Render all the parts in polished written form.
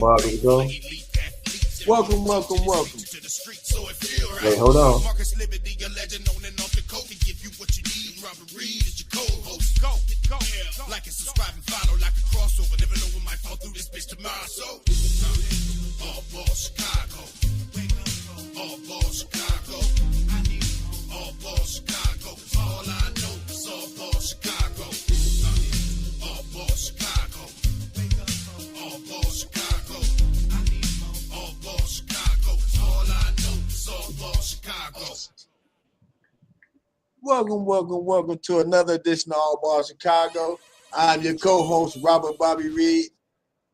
Bobby, go. Welcome, welcome, welcome. Wait, hold on. Like and subscribe and follow like a crossover. Never know what might fall through this bitch tomorrow. So, all ball Chicago. All ball Chicago. All ball Chicago. All I know is all ball Chicago. All ball Chicago. All ball Chicago. All ball Chicago. All I know is all ball Chicago. Welcome, welcome, welcome to another edition of All Ball Chicago. I'm your co-host, Robert Bobby Reed,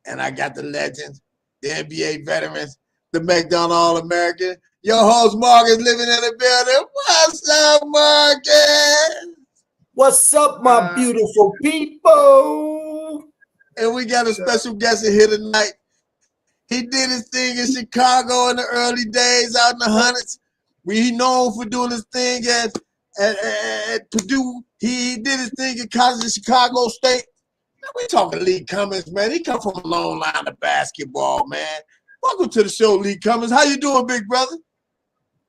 and I got the legends, the NBA veterans, the McDonald All-American. Your host, Marcus, living in the building. What's up, Marcus? What's up, my beautiful people? And we got a special guest in here tonight. He did his thing in Chicago in the early days, out in the hundreds. He known for doing his thing at Purdue. He did his thing at college in Chicago State. Man, we talking Lee Cummings, man. He come from a long line of basketball, man. Welcome to the show, Lee Cummings. How you doing, big brother?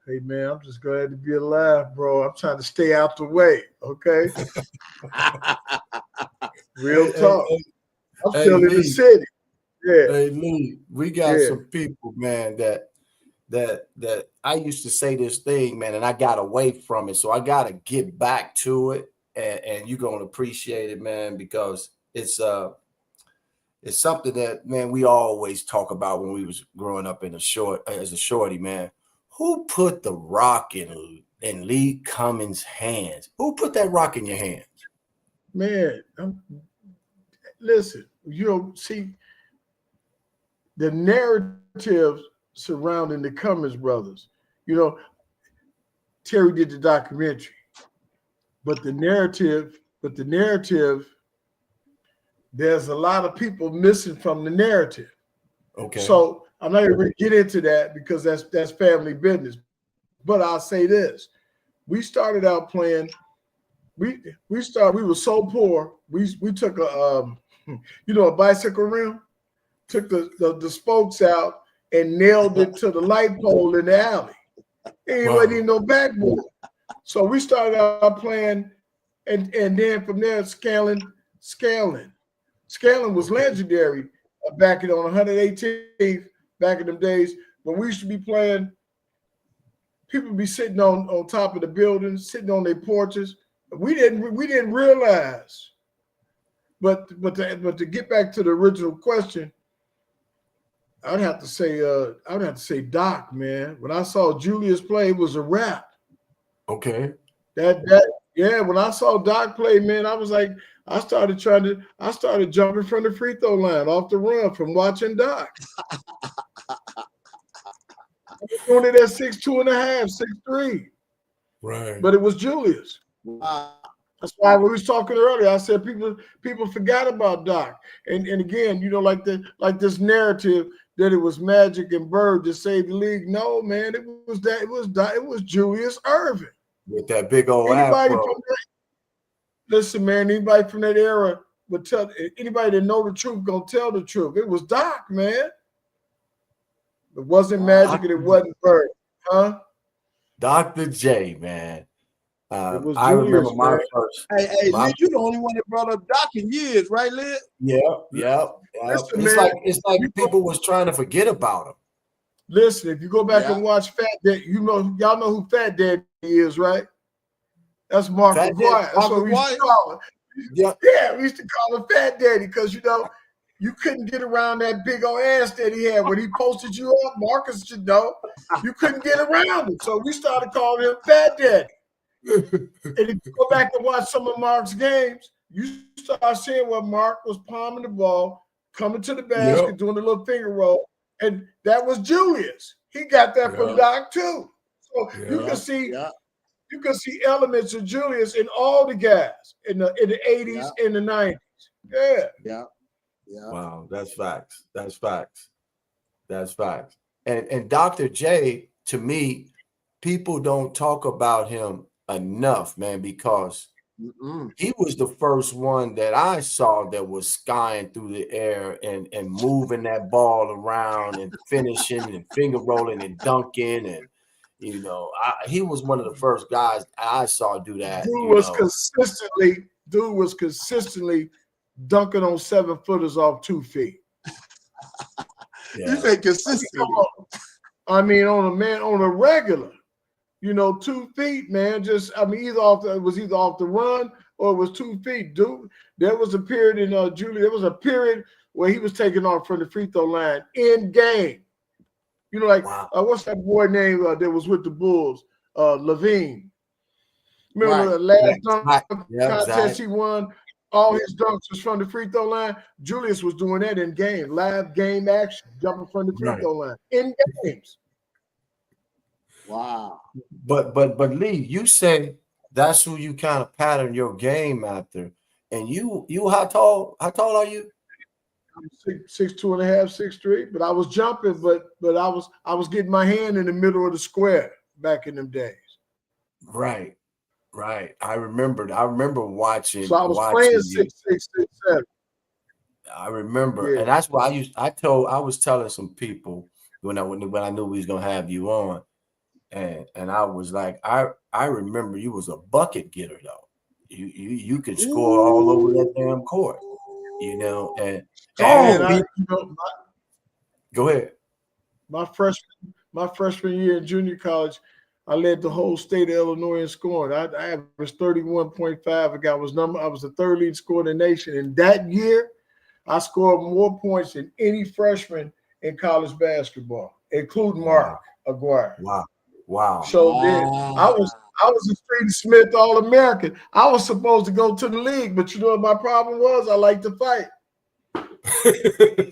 Hey, man, I'm just glad to be alive, bro. I'm trying to stay out the way, okay? Real talk. I'm still in the city. Yeah. Hey, Lee, we got some people, man, that I used to say this thing, man, and I got away from it. So I got to get back to it, and you're going to appreciate it, man, because it's something that, man, we always talk about when we was growing up as a shorty, man. Who put the rock in Lee Cummings' hands? Who put that rock in your hands? Man, listen, see, the narrative surrounding the Cummings brothers, Terry did the documentary, but the narrative, there's a lot of people missing from the narrative. Okay. So I'm not even going to get into that because that's family business. But I'll say this: we started out playing. We were so poor. We took a bicycle rim, took the spokes out and nailed it to the light pole in the alley. It wasn't even no backboard. So we started out playing, and then from there scaling. Scaling was legendary back on 118th. Back in them days when we used to be playing, people would be sitting on top of the buildings, sitting on their porches. We didn't realize. But to get back to the original question, I'd have to say Doc, man. When I saw Julius play, it was a wrap. Okay. When I saw Doc play, man, I was like, I started jumping from the free throw line off the run from watching Doc. I was doing it at 6'2.5", 6'3". Right. But it was Julius. That's why when we was talking earlier, I said people forgot about Doc. And again, like this narrative that it was Magic and Bird to save the league. No, man, it was Julius Erving. With that big old afro. Listen, man, anybody from that era would tell, anybody that know the truth gonna tell the truth. It was Doc, man. It wasn't Magic and it wasn't Bird, huh? Dr. J, man. It was I Julius, remember my man. first. Hey, Lee, you the only one that brought up Doc in years, right, Lee? Yeah. Listen, It's like people was trying to forget about him. Listen, if you go back and watch Fat Daddy, y'all know who Fat Daddy is, right? That's Mark McGuire. That's what we used to call him. Yeah, we used to call him Fat Daddy because you couldn't get around that big old ass that he had when he posted you up. Marcus should know. You couldn't get around it, so we started calling him Fat Daddy. And if you go back and watch some of Mark's games, you start seeing where Mark was palming the ball, coming to the basket, doing a little finger roll, and that was Julius. He got that from Doc too. So you can see. You can see elements of Julius in all the guys in the 80s and the 90s. Yeah. Wow, that's facts. And Dr. J, to me, people don't talk about him enough, man, because He was the first one that I saw that was skying through the air and moving that ball around and finishing and finger rolling and dunking and he was one of the first guys I saw do that. Dude was consistently dunking on 7-footers off 2 feet. Yeah. You say consistently. On a regular, 2 feet, man. Either off the run or it was 2 feet, dude. There was a period in there was a period where he was taking off from the free throw line in game. What's that boy name that was with the Bulls? Levine. Remember the last dunk contest he won? All his dunks was from the free throw line. Julius was doing that in game, live game action, jumping from the free throw line in games. Wow. But Lee, you say that's who you kind of pattern your game after. And you how tall are you? 6'2.5", 6'3", but I was jumping, but I was getting my hand in the middle of the square back in them days. Right. I remember watching. So I was playing 6'6", 6'7". I remember, and that's why I was telling some people when I knew we was gonna have you on, and I was like, I remember you was a bucket getter though. You could score all over that damn court, and go ahead. My freshman year in junior college, I led the whole state of Illinois in scoring. I averaged 31.5. I was the third leading scorer in the nation. And that year, I scored more points than any freshman in college basketball, including Mark Aguirre. Wow. So then I was a Street Smith All-American. I was supposed to go to the league, but you know what my problem was? I like to fight.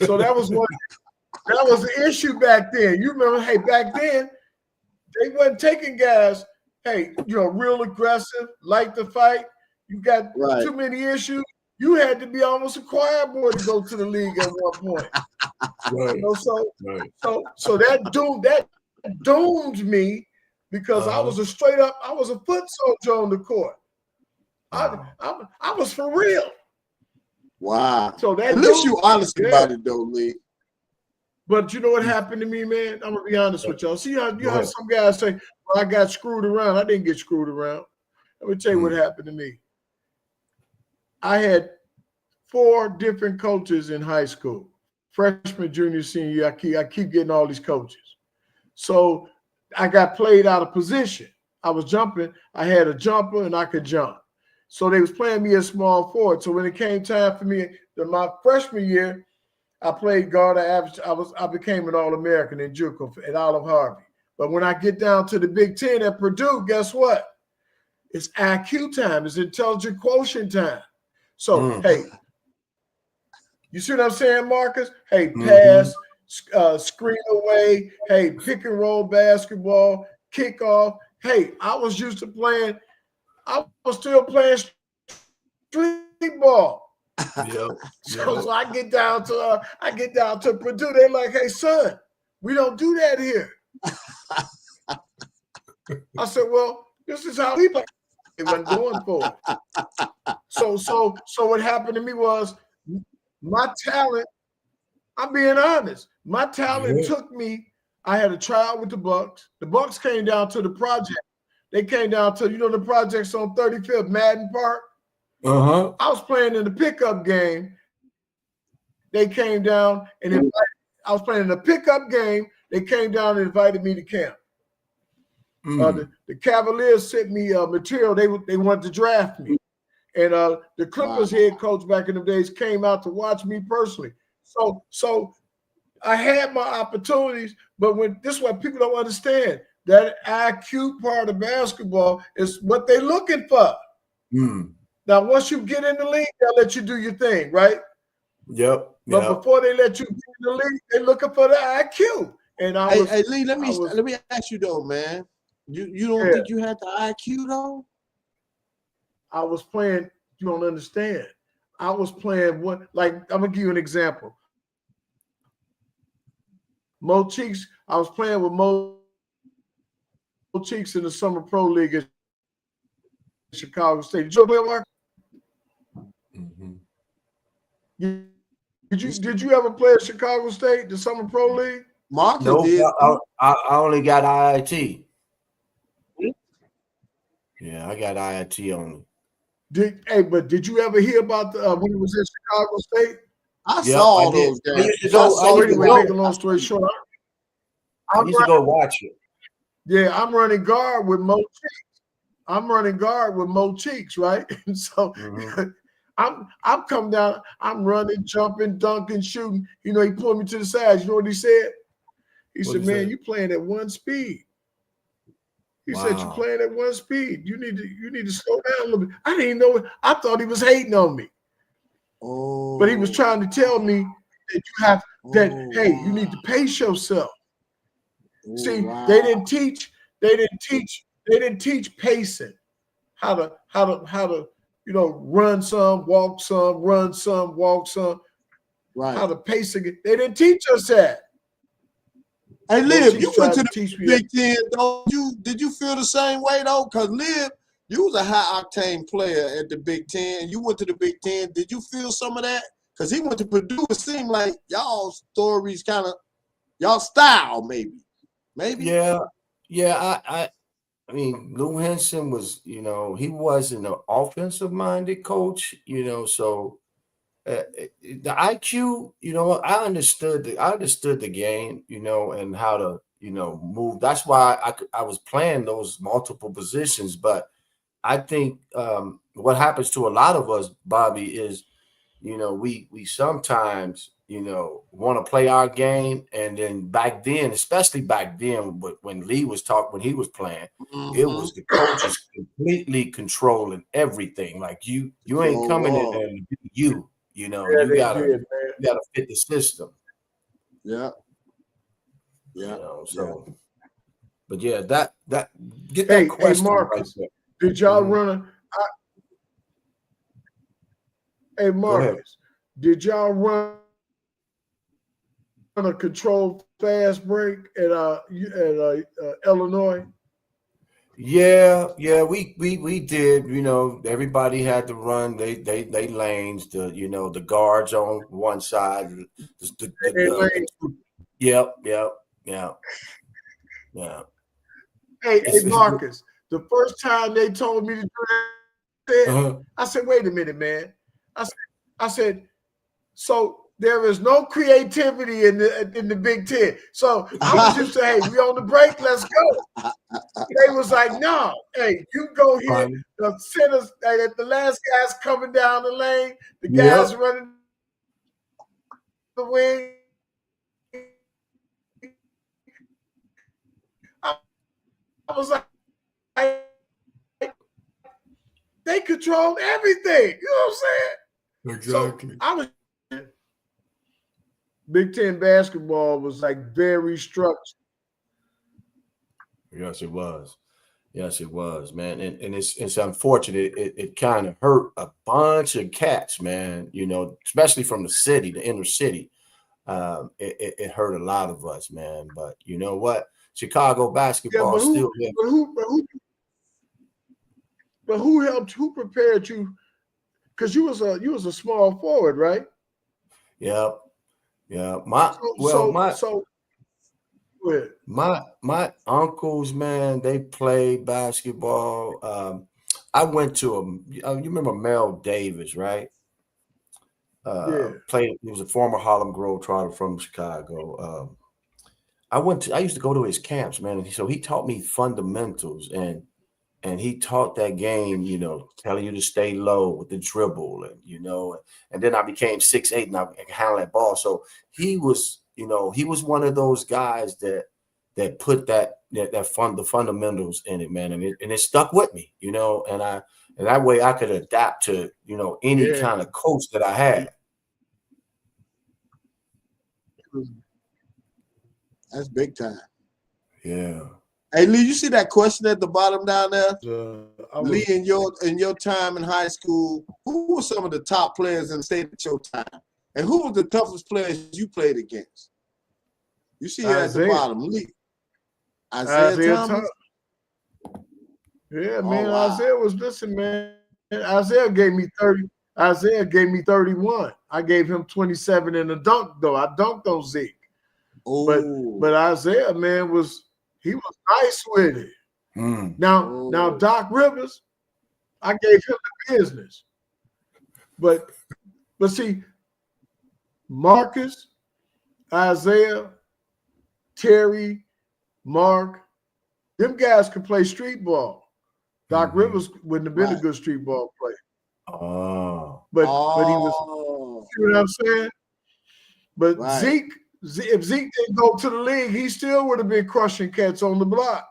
So that was the issue back then. You remember, hey, back then, they wasn't taking guys, real aggressive, like to fight. You got too many issues. You had to be almost a choir boy to go to the league at one point. So that doomed me because I was a foot soldier on the court. I was for real. Wow. So at least you honest about it though, Lee. But you know what happened to me, man? I'm gonna be honest with y'all. See how some guys say, well, I got screwed around. I didn't get screwed around. Let me tell you what happened to me. I had 4 different coaches in high school. Freshman, junior, senior year. I keep getting all these coaches. So I got played out of position. I was jumping. I had a jumper and I could jump. So they was playing me as small forward. So when it came time for me, my freshman year, I played guard. I became an All-American in JUCO at Olive Harvey. But when I get down to the Big Ten at Purdue, guess what? It's IQ time. It's intelligent quotient time. So, hey, you see what I'm saying, Marcus? Hey, pass, screen away. Hey, pick and roll basketball, kickoff. Hey, I was used to playing. I was still playing street ball. So I get down to Purdue. They're like, hey, son, we don't do that here. I said, well, this is how we play. They wasn't going for it. So what happened to me was my talent, I'm being honest, my talent took me. I had a tryout with the Bucks. The Bucks came down to the project. They came down to, the projects on 35th, Madden Park. I was playing in the pickup game. They came down and I was playing in the pickup game. They came down and invited me to camp. The Cavaliers sent me material. They wanted to draft me. And the Clippers head coach back in the days came out to watch me personally. So I had my opportunities, but this is what people don't understand. That IQ part of basketball is what they're looking for. Now, once you get in the league, they'll let you do your thing, right? But before they let you get in the league, they're looking for the IQ. And hey, Lee, let me ask you though, man. You don't think you had the IQ though? I was playing. You don't understand. I was playing I'm gonna give you an example. Mo Cheeks. I was playing with Mo Cheeks in the Summer Pro League at Chicago State. Did you play, Mark? Did you ever play at Chicago State, the Summer Pro League? Marcus no, did. I only got IIT. Yeah, I got IIT only. But did you ever hear about when he was at Chicago State? I saw all those guys. I used to go. Make a long story short, I used to go watch it. Yeah, I'm running guard with Mo Cheeks. Right? And so I'm coming down, I'm running, jumping, dunking, shooting. You know, he pulled me to the side. You know what he said? He said, "Man, you playing at one speed." He said, "You playing at one speed. You need to slow down a little bit." I didn't even know. I thought he was hating on me. Oh. But he was trying to tell me that you have hey, you need to pace yourself. See, they didn't teach pacing. How to run some, walk some, run some, walk some. Right. How to pace again. They didn't teach us that. Hey, Lib, you went to the Big Ten, though. Did you feel the same way, though? Because, Lib, you was a high-octane player at the Big Ten. You went to the Big Ten. Did you feel some of that? Because he went to Purdue. It seemed like y'all stories kind of – y'all style, maybe. Yeah. I mean, Lou Henson was, he wasn't an offensive-minded coach, so – the IQ, I understood the game, and how to, move. That's why I was playing those multiple positions. But I think what happens to a lot of us, Bobby, is, we sometimes, want to play our game. And then back then, especially back then, when Lee was when he was playing, it was the coaches completely controlling everything. Like you ain't coming in there and be you. You gotta fit the system. Yeah. But yeah, that get that question Marcus, right there. Did y'all run Hey Marcus, did y'all run a controlled fast break at Illinois? Yeah, we did. Everybody had to run they lanes. The guards on one side. Yep. Hey, Marcus. The first time they told me to do that, I said, "Wait a minute, man." I said, so there is no creativity in the Big Ten. So I was just saying, "Hey, we on the break, let's go." They was like, "No, hey, you go here." The centers, the last guy's coming down the lane, the guys running the wing. I was like, they control everything. You know what I'm saying? Exactly. So I was. Big Ten basketball was like very structured. Yes, it was. Man. And it's unfortunate. It kind of hurt a bunch of cats, man, especially from the city, the inner city. It hurt a lot of us, man. But you know what? Chicago basketball still. But who helped? Who prepared you? Because you was a small forward, right? Yep. Yeah. My uncles, man, they played basketball. I went to you remember Mel Davis, right? Played. He was a former Harlem Globetrotter from Chicago. I used to go to his camps, man, and so he taught me fundamentals, and he taught that game, telling you to stay low with the dribble, and then I became 6'8" and I could handle that ball. So he was one of those guys that put the fundamentals in it, man, and it stuck with me, and that way I could adapt to any kind of coach that I had. That's big time. Yeah. Hey Lee, you see that question at the bottom down there? Lee, in your time in high school, who were some of the top players in the state at your time, and who were the toughest players you played against? You see it at the bottom, Lee. Isaiah Thomas. Yeah, man. Wow. Isaiah was listen, man. Isaiah gave me 30. Isaiah gave me 31. I gave him 27 in the dunk, though. I dunked on Zeke. But Isaiah, man, he was nice with it. Now Doc Rivers, I gave him the business. But see, Marcus, Isaiah, Terry, Mark, them guys could play street ball. Doc Rivers wouldn't have been a good street ball player. But he was, you know what I'm saying? But Zeke, if Zeke didn't go to the league, he still would have been crushing cats on the block.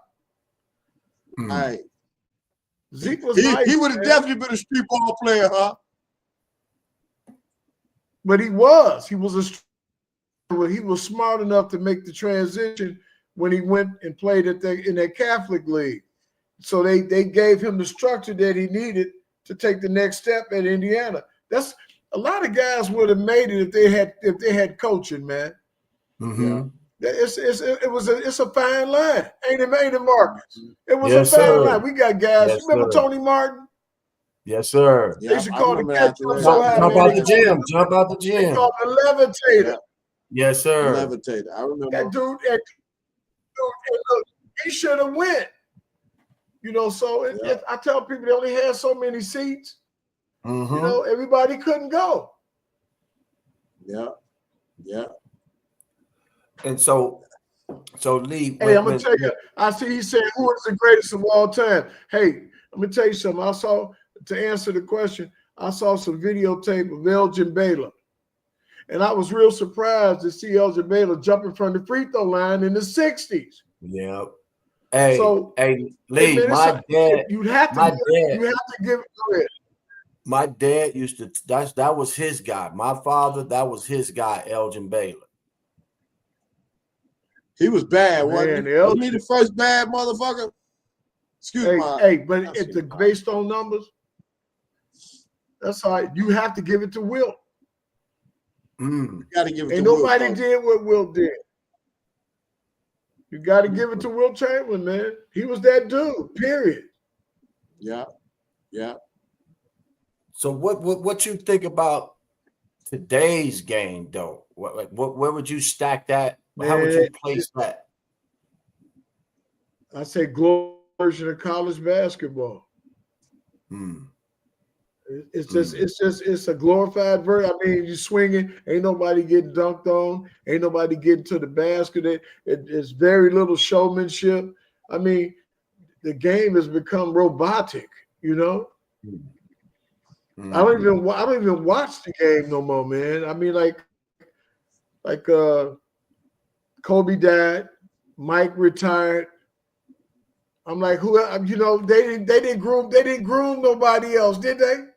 Right. Zeke was nice. He would have definitely been a street ball player, huh? But he was smart enough to make the transition when he went and played in that Catholic league. So they gave him the structure that he needed to take the next step at Indiana. That's a lot of guys would have made it if they had coaching, man. Mm-hmm. It's a fine line, ain't it, Marcus? It was a fine line. We got guys. Yes, you remember Tony Martin? Yes, sir. They used to call the catch jump out the gym. Jump out the gym. They called the levitator. Yeah. Yes, sir. Levitator. I remember that dude. Look, he should have went. You know, so I tell people they only had so many seats. Mm-hmm. You know, everybody couldn't go. Yeah. And so Lee. Hey, I'm gonna tell you. I see he said, "Who is the greatest of all time?" Hey, I'm gonna tell you something. I saw, to answer the question, I saw some videotape of Elgin Baylor, and I was real surprised to see Elgin Baylor jumping from the free throw line in the '60s. Yeah. Hey, Lee, man, my dad. You have to give it credit. My dad used to. That was his guy. My father, that was his guy, Elgin Baylor. He was bad, wasn't he? Wasn't he the first bad motherfucker? But based on numbers, that's all right. You have to give it to Wilt. You got to give it Ain't to nobody Wilt, did what Wilt did. You got to give it to Wilt Chamberlain, man. He was that dude, period. Yeah. So what you think about today's game, though? Where would you stack that? Man, how would you place that? I say glory version of college basketball. It's a glorified version. I mean, you swinging, ain't nobody getting dunked on, ain't nobody getting to the basket. It's very little showmanship. I mean, the game has become robotic, you know. I don't even watch the game no more, man. I mean, like Kobe died, Mike retired. I'm like, who? You know, they didn't groom nobody else, did they?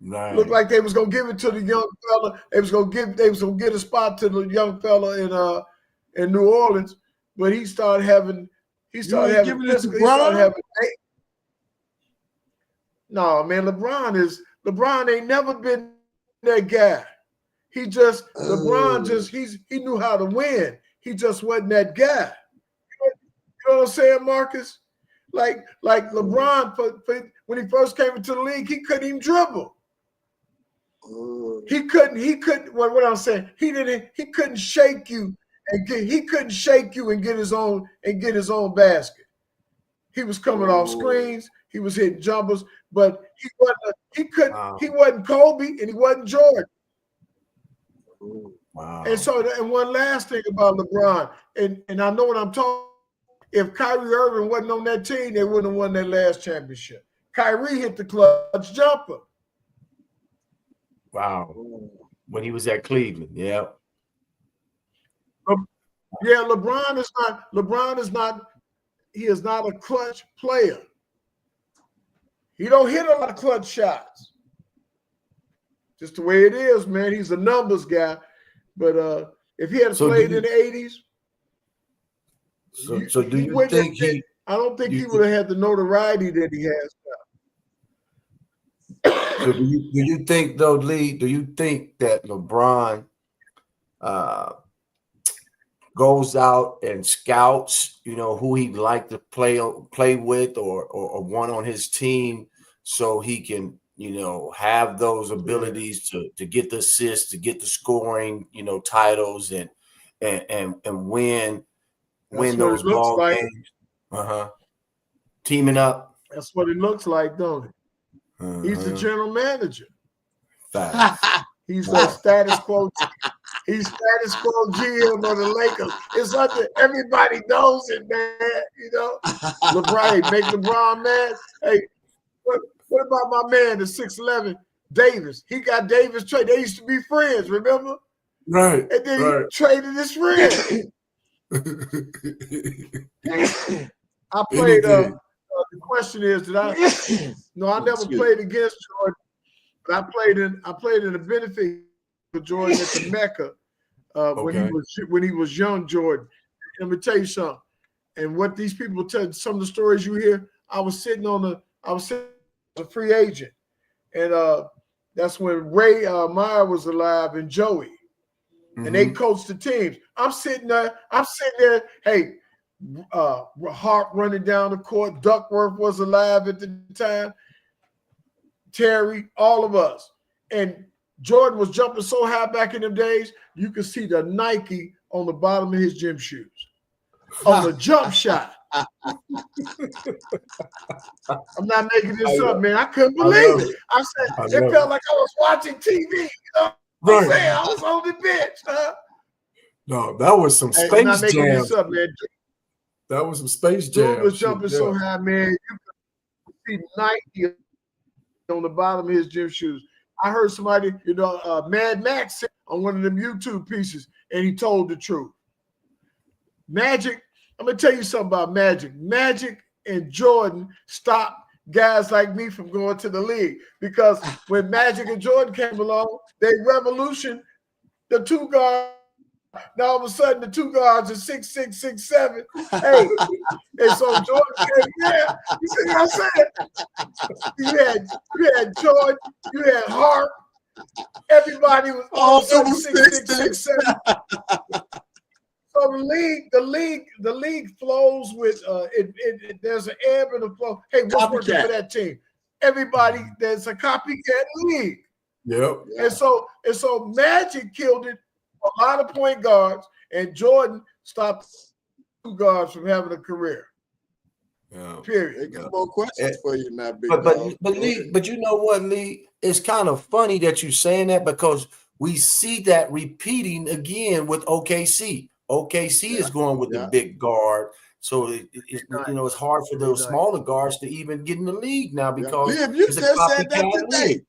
Right. Looked like they was gonna give it to the young fella. They was gonna get a spot to the young fella in New Orleans, but he started having. No, man, LeBron ain't never been that guy. He knew how to win. He just wasn't that guy. You know what I'm saying, Marcus? Like LeBron, when he first came into the league, he couldn't even dribble. He couldn't. What I'm saying, he couldn't shake you and get his own basket. He was coming off screens. He was hitting jumpers, but he wasn't Kobe and he wasn't Jordan. Wow. And one last thing about LeBron, and I know what I'm talking. If Kyrie Irving wasn't on that team, they wouldn't have won that last championship. Kyrie hit the clutch jumper. Wow. When he was at Cleveland, yeah. Yeah, LeBron is not. He is not a clutch player. He don't hit a lot of clutch shots. Just the way it is, man. He's a numbers guy. But if he had played in the 80s, so do you think I don't think he would have had the notoriety that he has now. So do you think, though, Lee? Do you think that LeBron goes out and scouts, who he'd like to play with or one on his team, so he can, have those abilities to get the assists, to get the scoring, titles and win those ball games. Teaming up. That's what it looks like, don't it? He's the general manager. He's a status quo. He's status quo GM of the Lakers. It's something everybody knows it, man. LeBron, make LeBron mad. Hey, what about my man, the 6'11", Davis? He got Davis traded. They used to be friends, remember? Right. And then he traded his friend. I played. The question is, did I? No, I never played against Jordan. But I played in a benefit for Jordan at the Mecca when he was young Jordan. Let me tell you something. And what these people tell, some of the stories you hear, I was sitting as a free agent, and that's when Ray Meyer was alive and Joey, and they coached the teams. I'm sitting there. Hey, Hart running down the court. Duckworth was alive at the time. Terry, all of us. And Jordan was jumping so high back in them days, you could see the Nike on the bottom of his gym shoes on the jump shot. I'm not making this up, man. I couldn't believe it. I said, it felt like I was watching TV. What I'm saying? I was on the bench. No, that was some Space Jam. I'm not making this up, man. That was some Space Jam. Jordan was jumping so high, man. You could see Nike on the bottom of his gym shoes. I heard somebody, Mad Max on one of them YouTube pieces, and he told the truth. Magic, I'm going to tell you something about Magic. Magic and Jordan stopped guys like me from going to the league, because when Magic and Jordan came along, they revolutioned the two guards. Now all of a sudden the two guards are 6'6", 6'7". Hey, and so Jordan came there. You see what I'm saying? You had Jordan, you had Hart. Everybody was all 6'6", 6'7". So the league flows with there's an ebb and a flow. Hey, what's working for that team? Everybody, there's a copycat league. Yep. And so Magic killed it. A lot of point guards, and Jordan stopped two guards from having a career. Yeah. Period. They got more questions for you now, big but Lee, but you know what, Lee? It's kind of funny that you're saying that, because we see that repeating again with OKC. OKC is going with the big guard, so it's hard for those smaller guards to even get in the league now, because you just said that today. League.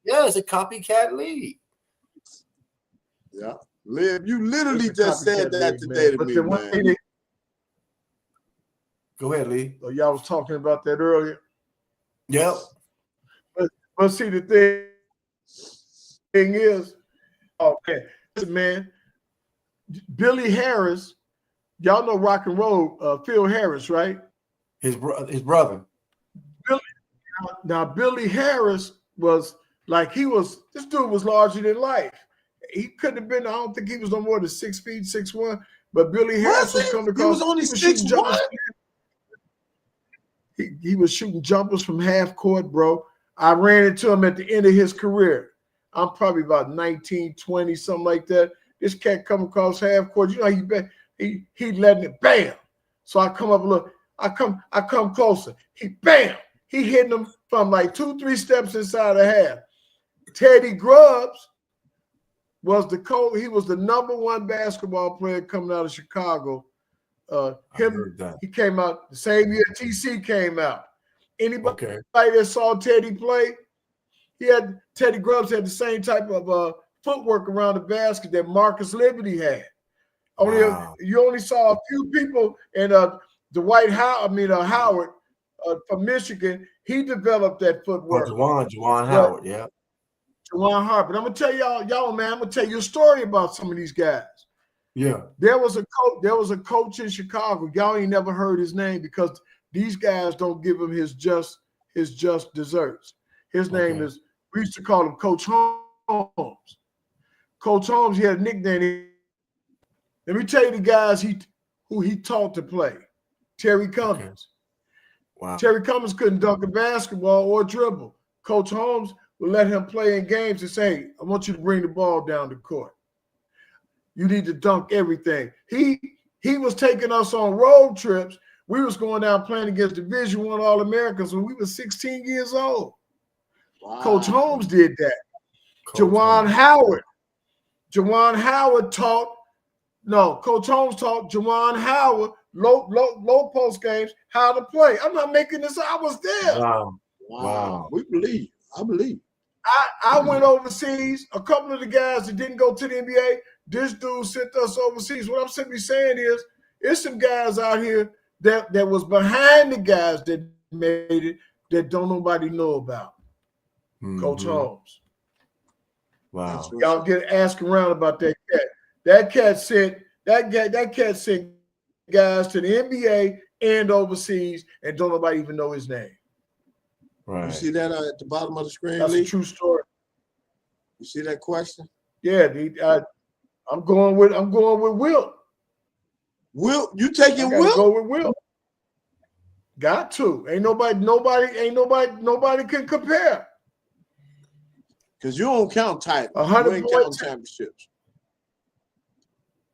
Yeah, it's a copycat league. Yeah. Liv, you literally just said that today to me, man. Go ahead, Lee. Y'all was talking about that earlier. Yep. But see, the thing is, man, Billy Harris, y'all know rock and roll, Phil Harris, right? His brother. Billy Harris was like, this dude was larger than life. He couldn't have been, I don't think he was no more than 6 feet, 6'1", but Billy Harris was coming across. He was only 6'1"? He was shooting jumpers from half court, bro. I ran into him at the end of his career. I'm probably about 19, 20, something like that. This cat come across half court. You know, he letting it bam. So I come up a little, I come closer. He hitting him from like 2-3 steps inside the half. Teddy Grubbs was the coach. He was the #1 basketball player coming out of Chicago. He came out the same year TC came out. Anybody that saw Teddy play, Teddy Grubbs had the same type of footwork around the basket that Marcus Liberty had. You only saw a few people, and Howard from Michigan, he developed that footwork. Juwan Howard, yeah. Juwan Howard. But I'm gonna tell y'all, man, I'm gonna tell you a story about some of these guys. Yeah. There was a coach in Chicago. Y'all ain't never heard his name, because these guys don't give him his just desserts. His name is, we used to call him Coach Holmes. Coach Holmes, he had a nickname. Let me tell you the guys who he taught to play. Terry Cummings. Okay. Wow. Terry Cummings couldn't dunk a basketball or dribble. Coach Holmes would let him play in games and say, I want you to bring the ball down the court. You need to dunk everything. He was taking us on road trips. We was going down playing against Division I All-Americans when we were 16 years old. Wow. Coach Holmes did that. Jawan Howard. Jawan Howard taught, no, Coach Holmes taught Jawan Howard low post games how to play. I'm not making this up. I was there. Wow. We believe. I believe. I went overseas. A couple of the guys that didn't go to the NBA, this dude sent us overseas. What I'm simply saying is, there's some guys out here that was behind the guys that made it that don't nobody know about. Mm-hmm. Coach Holmes. Wow. Y'all get asked around about that cat. That cat sent guys to the NBA and overseas, and don't nobody even know his name. Right. You see that at the bottom of the screen? That's Lee? A true story. You see that question? Yeah, I'm going with Wilt. Wilt, you taking Wilt? Go with Wilt. Got to. Ain't nobody can compare. Because you don't count titles. 100 you ain't counting championships.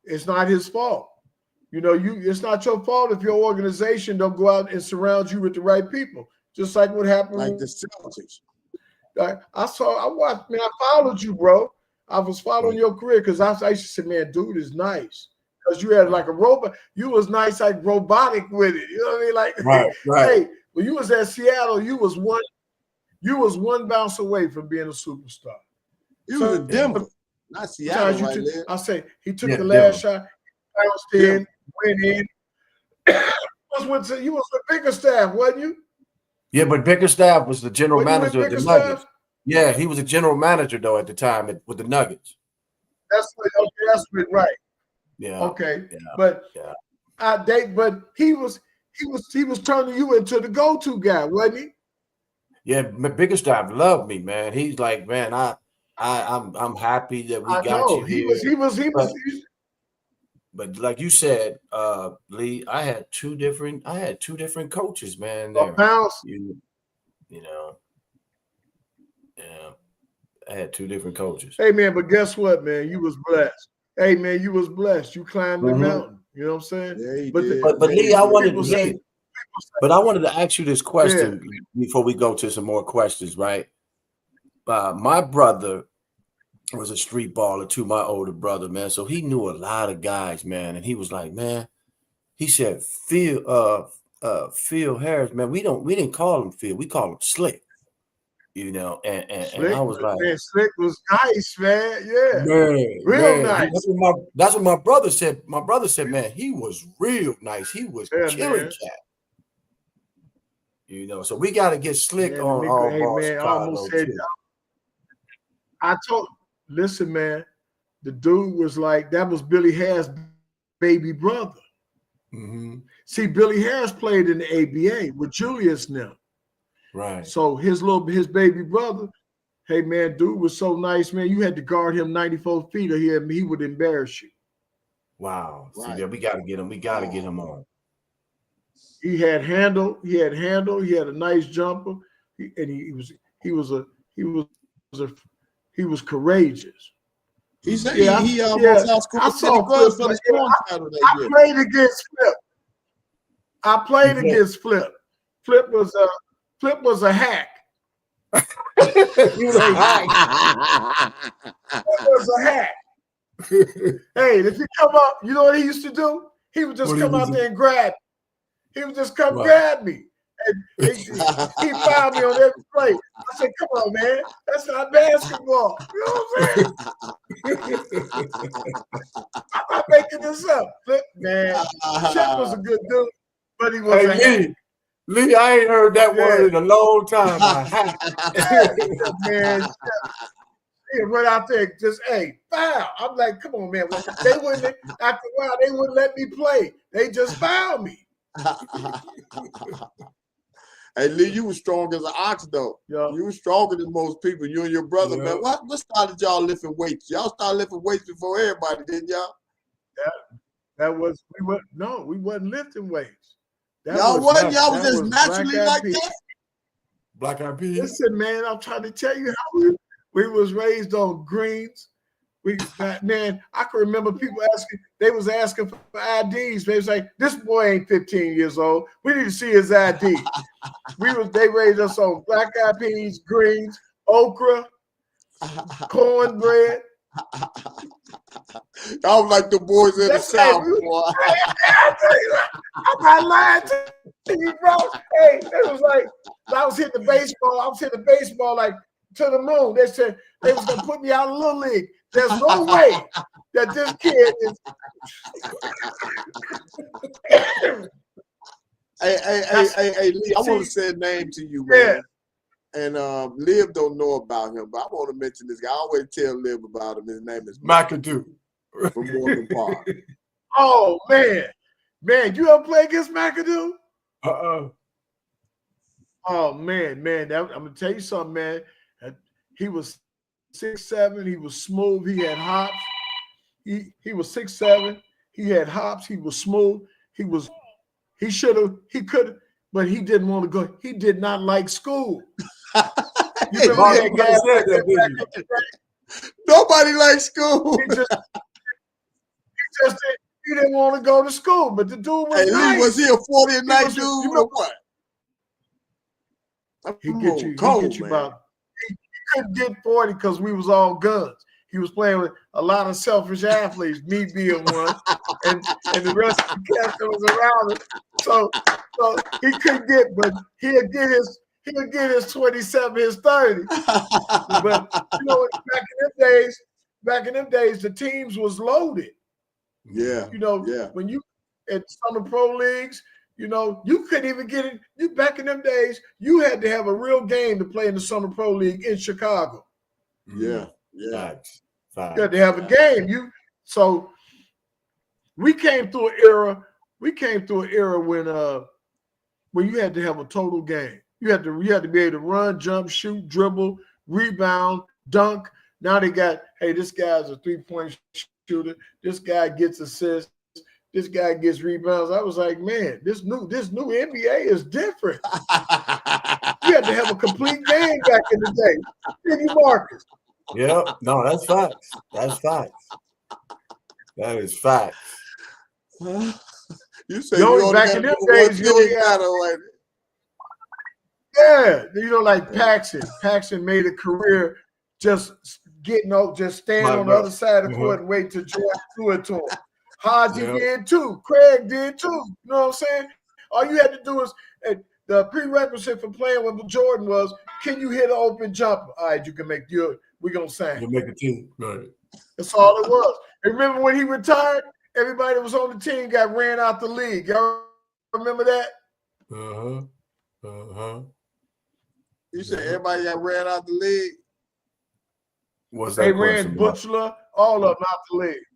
It's not his fault. You know, it's not your fault if your organization don't go out and surround you with the right people. Just like what happened. Like the Celtics. I watched, man, I followed you, bro. I was following your career because I used to say, man, dude is nice. Because you had like a robot. You was nice, like robotic with it. You know what I mean? Like, right. Hey, when you was at Seattle, you was one bounce away from being a superstar. You was in Denver, not Seattle. Right there. I say he took the last shot, bounced in, went in. You was with Bickerstaff, wasn't you? Yeah, but Bickerstaff was the general manager of the Nuggets. Yeah, he was a general manager though at the time with the Nuggets. That's right. Yeah. Okay. Yeah. But he was turning you into the go-to guy, wasn't he? Yeah, Bickerstaff loved me, man. He's like, man, I'm happy that we got you here. He was. But like you said, Lee, I had two different coaches, man. There, you know, yeah, I had two different coaches. Hey, man, but guess what, man? You was blessed. Hey, man, you was blessed. You climbed the mountain. You know what I'm saying? Yeah, but Lee, I wanted to ask you this question before we go to some more questions, right? My brother was a street baller to my older brother, man. So he knew a lot of guys, man. And he was like, man, he said, Phil Harris, man, we didn't call him Phil, we call him Slick. You know, and I was like, man, Slick was nice, man. Yeah, man, real nice. That's what my brother said. My brother said, man, he was real nice. He was killing cat. You know, so we got to get Slick on all balls. Man, I almost said, listen, man, the dude was like, that was Billy Harris' baby brother. Mm-hmm. See, Billy Harris played in the ABA with Julius now. Right. So his baby brother, hey, man, dude was so nice, man. You had to guard him 94 feet or he would embarrass you. Wow. Right. See, we got to get him. We got to get him on. He had handle. He had a nice jumper, and he was courageous. He said he almost outscored for the scoring title that year. I played against Flip. Flip was a hack. He was a hack. Flip was a hack. Hey, if you come up, you know what he used to do? He would just come out there and grab me. He would just come grab me. And he fouled me on every play. I said, come on, man. That's not basketball. You know what I'm saying? I'm not making this up. Flip, man. Chip was a good dude, but he was a hack. Lee, I ain't heard that word in a long time. Man, he went out there just, foul. I'm like, come on, man. They wouldn't, after a while, they wouldn't let me play. They just fouled me. Hey, Lee, you were strong as an ox, though. Yeah. You were stronger than most people. You and your brother, man. What started y'all lifting weights? Y'all started lifting weights before everybody, didn't y'all? we wasn't lifting weights. Y'all wasn't. Y'all was just naturally like that. Black Eyed Peas. Listen, man, I'm trying to tell you how we was raised on greens. Man, I can remember people asking. They was asking for IDs. They was like, "This boy ain't 15 years old. We need to see his ID." They raised us on Black Eyed Peas, greens, okra, cornbread. I was like the boys in the South, boy. I'm not lying to you, bro. Hey, it was like I was hitting the baseball. I was hitting the baseball like to the moon. They said they was gonna put me out of Little League. There's no way that this kid is. Hey, Lee, I want to say a name to you, man. And Liv don't know about him, but I want to mention this guy. I always tell Liv about him. His name is McAdoo from Morgan Park. Oh man, you ever play against McAdoo? Oh man, I'm gonna tell you something, man. He was 6'7". He was smooth. He had hops. He was 6'7". He had hops. He was smooth. He could have, but he didn't want to go. He did not like school. Nobody likes school. He didn't want to go to school, but the dude was nice. Was he a 40 a night dude or what? He get you about. He couldn't get 40 because we was all guns. He was playing with a lot of selfish athletes, me being one, and the rest of the cast that was around him. So he couldn't get, but he'll get his 27, his 30. But back in them days, the teams was loaded. Yeah. When you at summer pro leagues, you couldn't even get it. Back in them days, you had to have a real game to play in the summer pro league in Chicago. Yeah. Facts. You had to have a game. So we came through an era. We came through an era when you had to have a total game. You had to be able to run, jump, shoot, dribble, rebound, dunk. Now they got, hey, this guy's a 3-point shooter. This guy gets assists. This guy gets rebounds. I was like, man, this new NBA is different. You had to have a complete game back in the day. Jimmy Marcus. Yep. No, that's facts. That's facts. That is facts. You say you back in them days, like Paxson. Paxson made a career just standing on the other side of the court and wait to Jordan threw it to him. Haji did too. Craig did too. You know what I'm saying? All you had to do is the prerequisite for playing with Jordan was, can you hit an open jumper? All right, you can make we're gonna sign. You make a team. Right. That's all it was. And remember when he retired? Everybody that was on the team got ran out the league. Y'all remember that? You said everybody got ran out the league? What's that? They ran Butler, all of them out the league.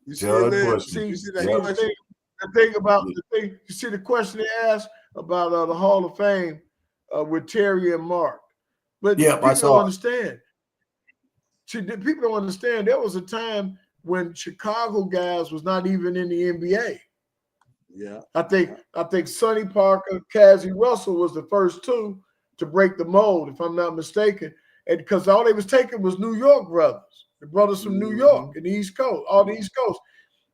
You see that? You see the question they asked about the Hall of Fame with Terry and Mark. But people don't understand. See, people don't understand. There was a time when Chicago guys was not even in the NBA. Yeah. I think Sonny Parker, Cassie Russell was the first two to break the mold, if I'm not mistaken. And because all they was taking was New York brothers, the brothers from New York and the East Coast, all the East Coast.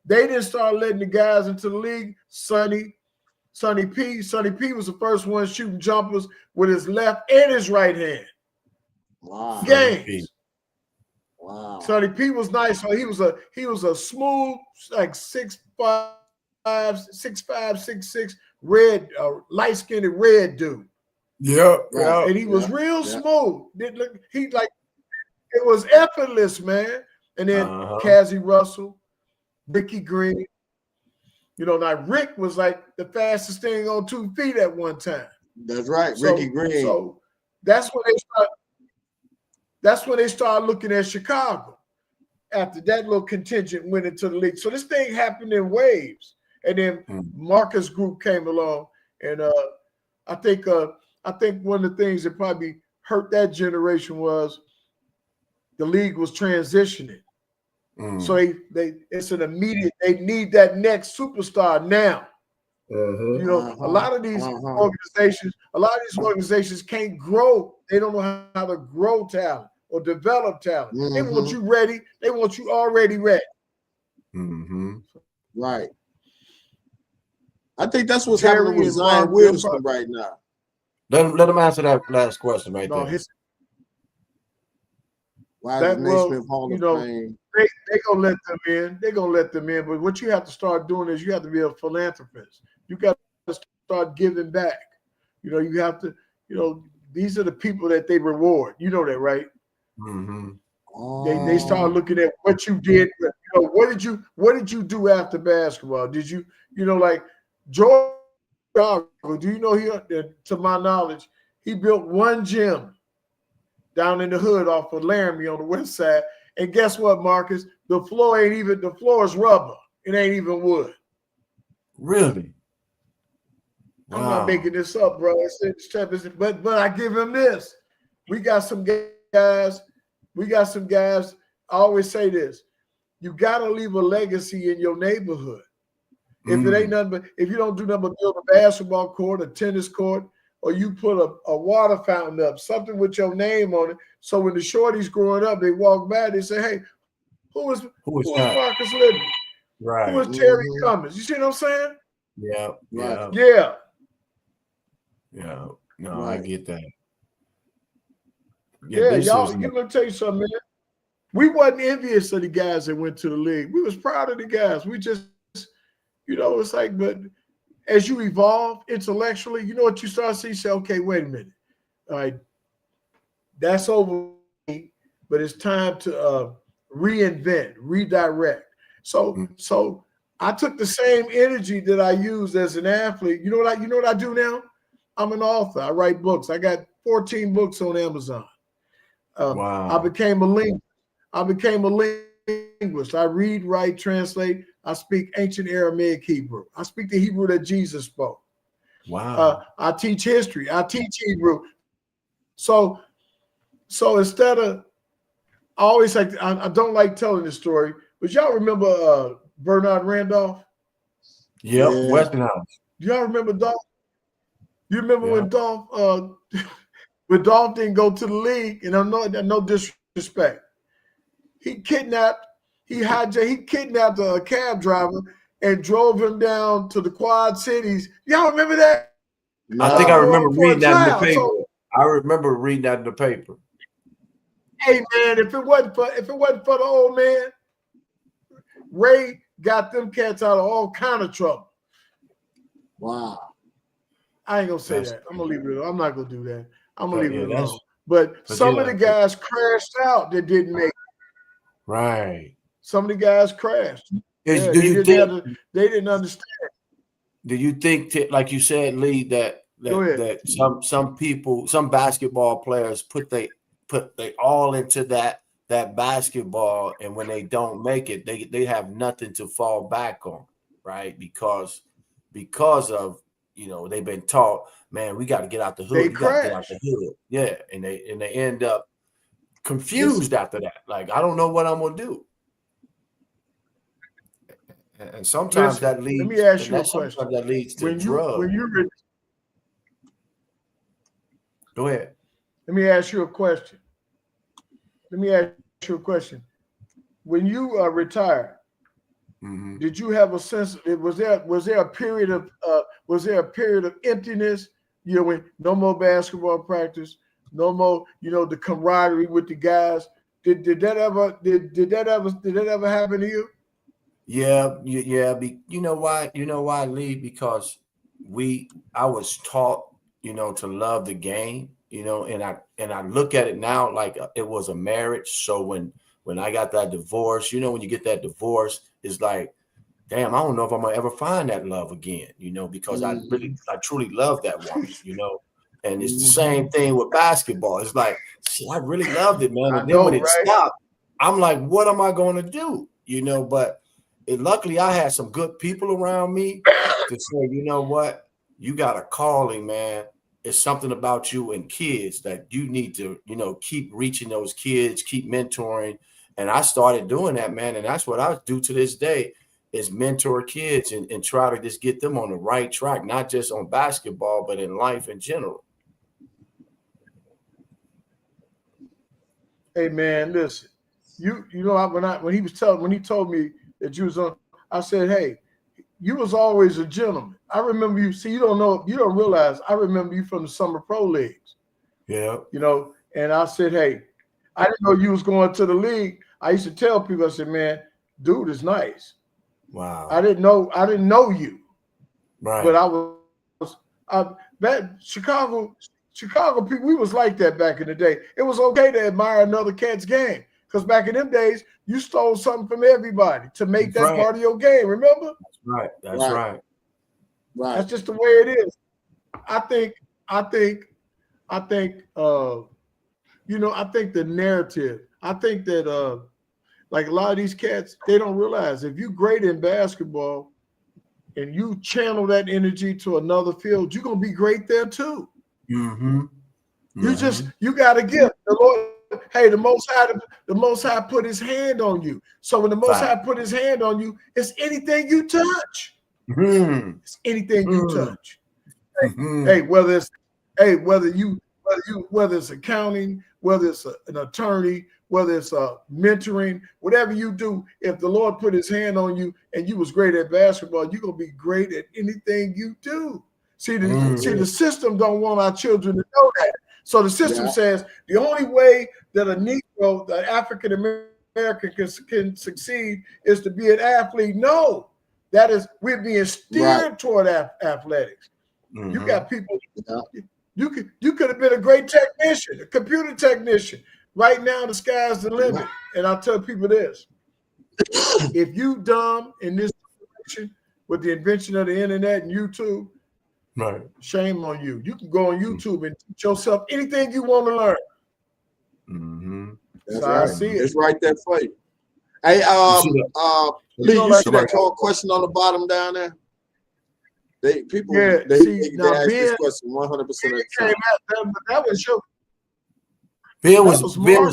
They didn't start letting the guys into the league. Sonny P was the first one shooting jumpers with his left and his right hand. Wow. Games. Wow. Sonny P was nice. So he was a smooth, like 6'5", 6'6", red, light-skinned red dude. Yeah. And he was real smooth. It was effortless, man. And then Cassie Russell, Ricky Green. Now Rick was like the fastest thing on 2 feet at one time. That's right, Ricky Green. So that's when they started looking at Chicago. After that little contingent went into the league. So this thing happened in waves. And then Marcus Group came along. And I think one of the things that probably hurt that generation was the league was transitioning. So it's an immediate. They need that next superstar now. You know, a lot of these organizations can't grow. They don't know how to grow talent or develop talent. They want you ready. They want you already ready. Right. I think that's what's happening with Zion Williamson right now. Let him answer that last question right there. Why is Naismith Hall of Fame? They gonna let them in. They're gonna let them in. But what you have to start doing is you have to be a philanthropist. You got to start giving back. You know, you have to, you know, these are the people that they reward. You know that, right? They start looking at what you did. You know, what did you do after basketball? Did you, you know, like George, do you know to my knowledge, he built one gym down in the hood off of Laramie on the west side. And guess what, Marcus? The floor is rubber. It ain't even wood. Really? Wow. I'm not making this up, bro. But I give him this. We got some guys. I always say this. You gotta leave a legacy in your neighborhood. If it ain't nothing but if you don't do nothing but build a basketball court, a tennis court, or you put a water fountain up, something with your name on it. So when the shorties growing up, they walk by, they say, hey, who is Marcus Lidman? Right. Who is Terry Cummings? You see what I'm saying? Yeah. Right. Yeah. Yeah. No, right. I get that. Yeah, y'all, let me tell you something, man. We wasn't envious of the guys that went to the league. We was proud of the guys. We just, you know, it's like, but as you evolve intellectually, you know what you start to see? You say, okay, wait a minute. All right, that's over, but it's time to reinvent, redirect. So I took the same energy that I used as an athlete. You know what I do now? I'm an author. I write books. I got 14 books on Amazon. Wow. I became a linguist. I read, write, translate. I speak ancient Aramaic Hebrew. I speak the Hebrew that Jesus spoke. Wow. I teach history. I teach Hebrew. So instead of, I always like, I don't like telling this story, but y'all remember Bernard Randolph? Yep, yeah. Westinghouse. Do y'all remember Dolph? You remember when Dolph when Dolph didn't go to the league, and no disrespect. He kidnapped a cab driver and drove him down to the Quad Cities. Y'all remember that? I think I remember reading that in the paper. I remember reading that in the paper. Hey man, if it wasn't for the old man, Ray got them cats out of all kind of trouble. Wow. I ain't gonna say that. I'm gonna leave it alone. I'm not gonna do that. I'm gonna leave it alone. But some of the guys crashed out that didn't make it. Right. Some of the guys crashed. They didn't understand. Do you think, like you said, Lee, that some people, some basketball players put they all into that basketball, and when they don't make it, they have nothing to fall back on, right? Because of, you know, they've been taught, man, we got to get out the hood. You got to get out the hood. Yeah, and they end up confused after that. Like, I don't know what I'm gonna do. And sometimes that leads. Let me ask you a question. That leads to drugs. Go ahead. Let me ask you a question. When you retired, did you have a sense? Was there a period of emptiness? You know, when no more basketball practice, no more, you know, the camaraderie with the guys. Did that ever happen to you? Yeah. You know why, Lee? Because I was taught, you know, to love the game, you know, and I look at it now like it was a marriage. So when I got that divorce, you know, when you get that divorce, it's like, damn, I don't know if I'm gonna ever find that love again, you know, because I truly love that woman, you know. And it's the same thing with basketball. It's like, I really loved it, man. And then when it stopped, I'm like, what am I going to do? You know, but luckily I had some good people around me to say, you know what, you got a calling, man. It's something about you and kids that you need to, you know, keep reaching those kids, keep mentoring. And I started doing that, man. And that's what I do to this day is mentor kids and try to just get them on the right track, not just on basketball, but in life in general. Hey man, listen, you know when he told me that you was on, I said, hey, you was always a gentleman. I remember you. See, you don't realize. I remember you from the summer pro leagues. Yeah. You know, and I said, hey, I didn't know you was going to the league. I used to tell people, I said, man, dude is nice. Wow. I didn't know you. Right. But that Chicago people, we was like that back in the day. It was okay to admire another cat's game. Because back in them days, you stole something from everybody to make that part of your game. Remember? That's right. That's right. Right. That's just the way it is. I think the narrative. I think that like a lot of these cats, they don't realize if you're great in basketball and you channel that energy to another field, you're gonna be great there too. Mm-hmm. You gotta give the Lord. Hey, the Most High put His hand on you. So when the Most High put His hand on you, it's anything you touch. Mm-hmm. It's anything you touch. Hey, whether it's accounting, whether it's an attorney, whether it's mentoring, whatever you do, if the Lord put His hand on you and you was great at basketball, you're gonna be great at anything you do. See, the system don't want our children to know that. So the system says the only way that a Negro, the African American can succeed is to be an athlete. No, that is, we're being steered toward athletics. Mm-hmm. You got people. You could have been a great technician, a computer technician. Right now, the sky's the limit. And I'll tell people this: if you dumb in this situation with the invention of the internet and YouTube, shame on you. You can go on YouTube and teach yourself anything you want to learn. Mm-hmm. That's right. I see it. It's right there for you. Hey, Lee, you see that question on the bottom down there? They ask this question 100% of the time. That was your. Bill was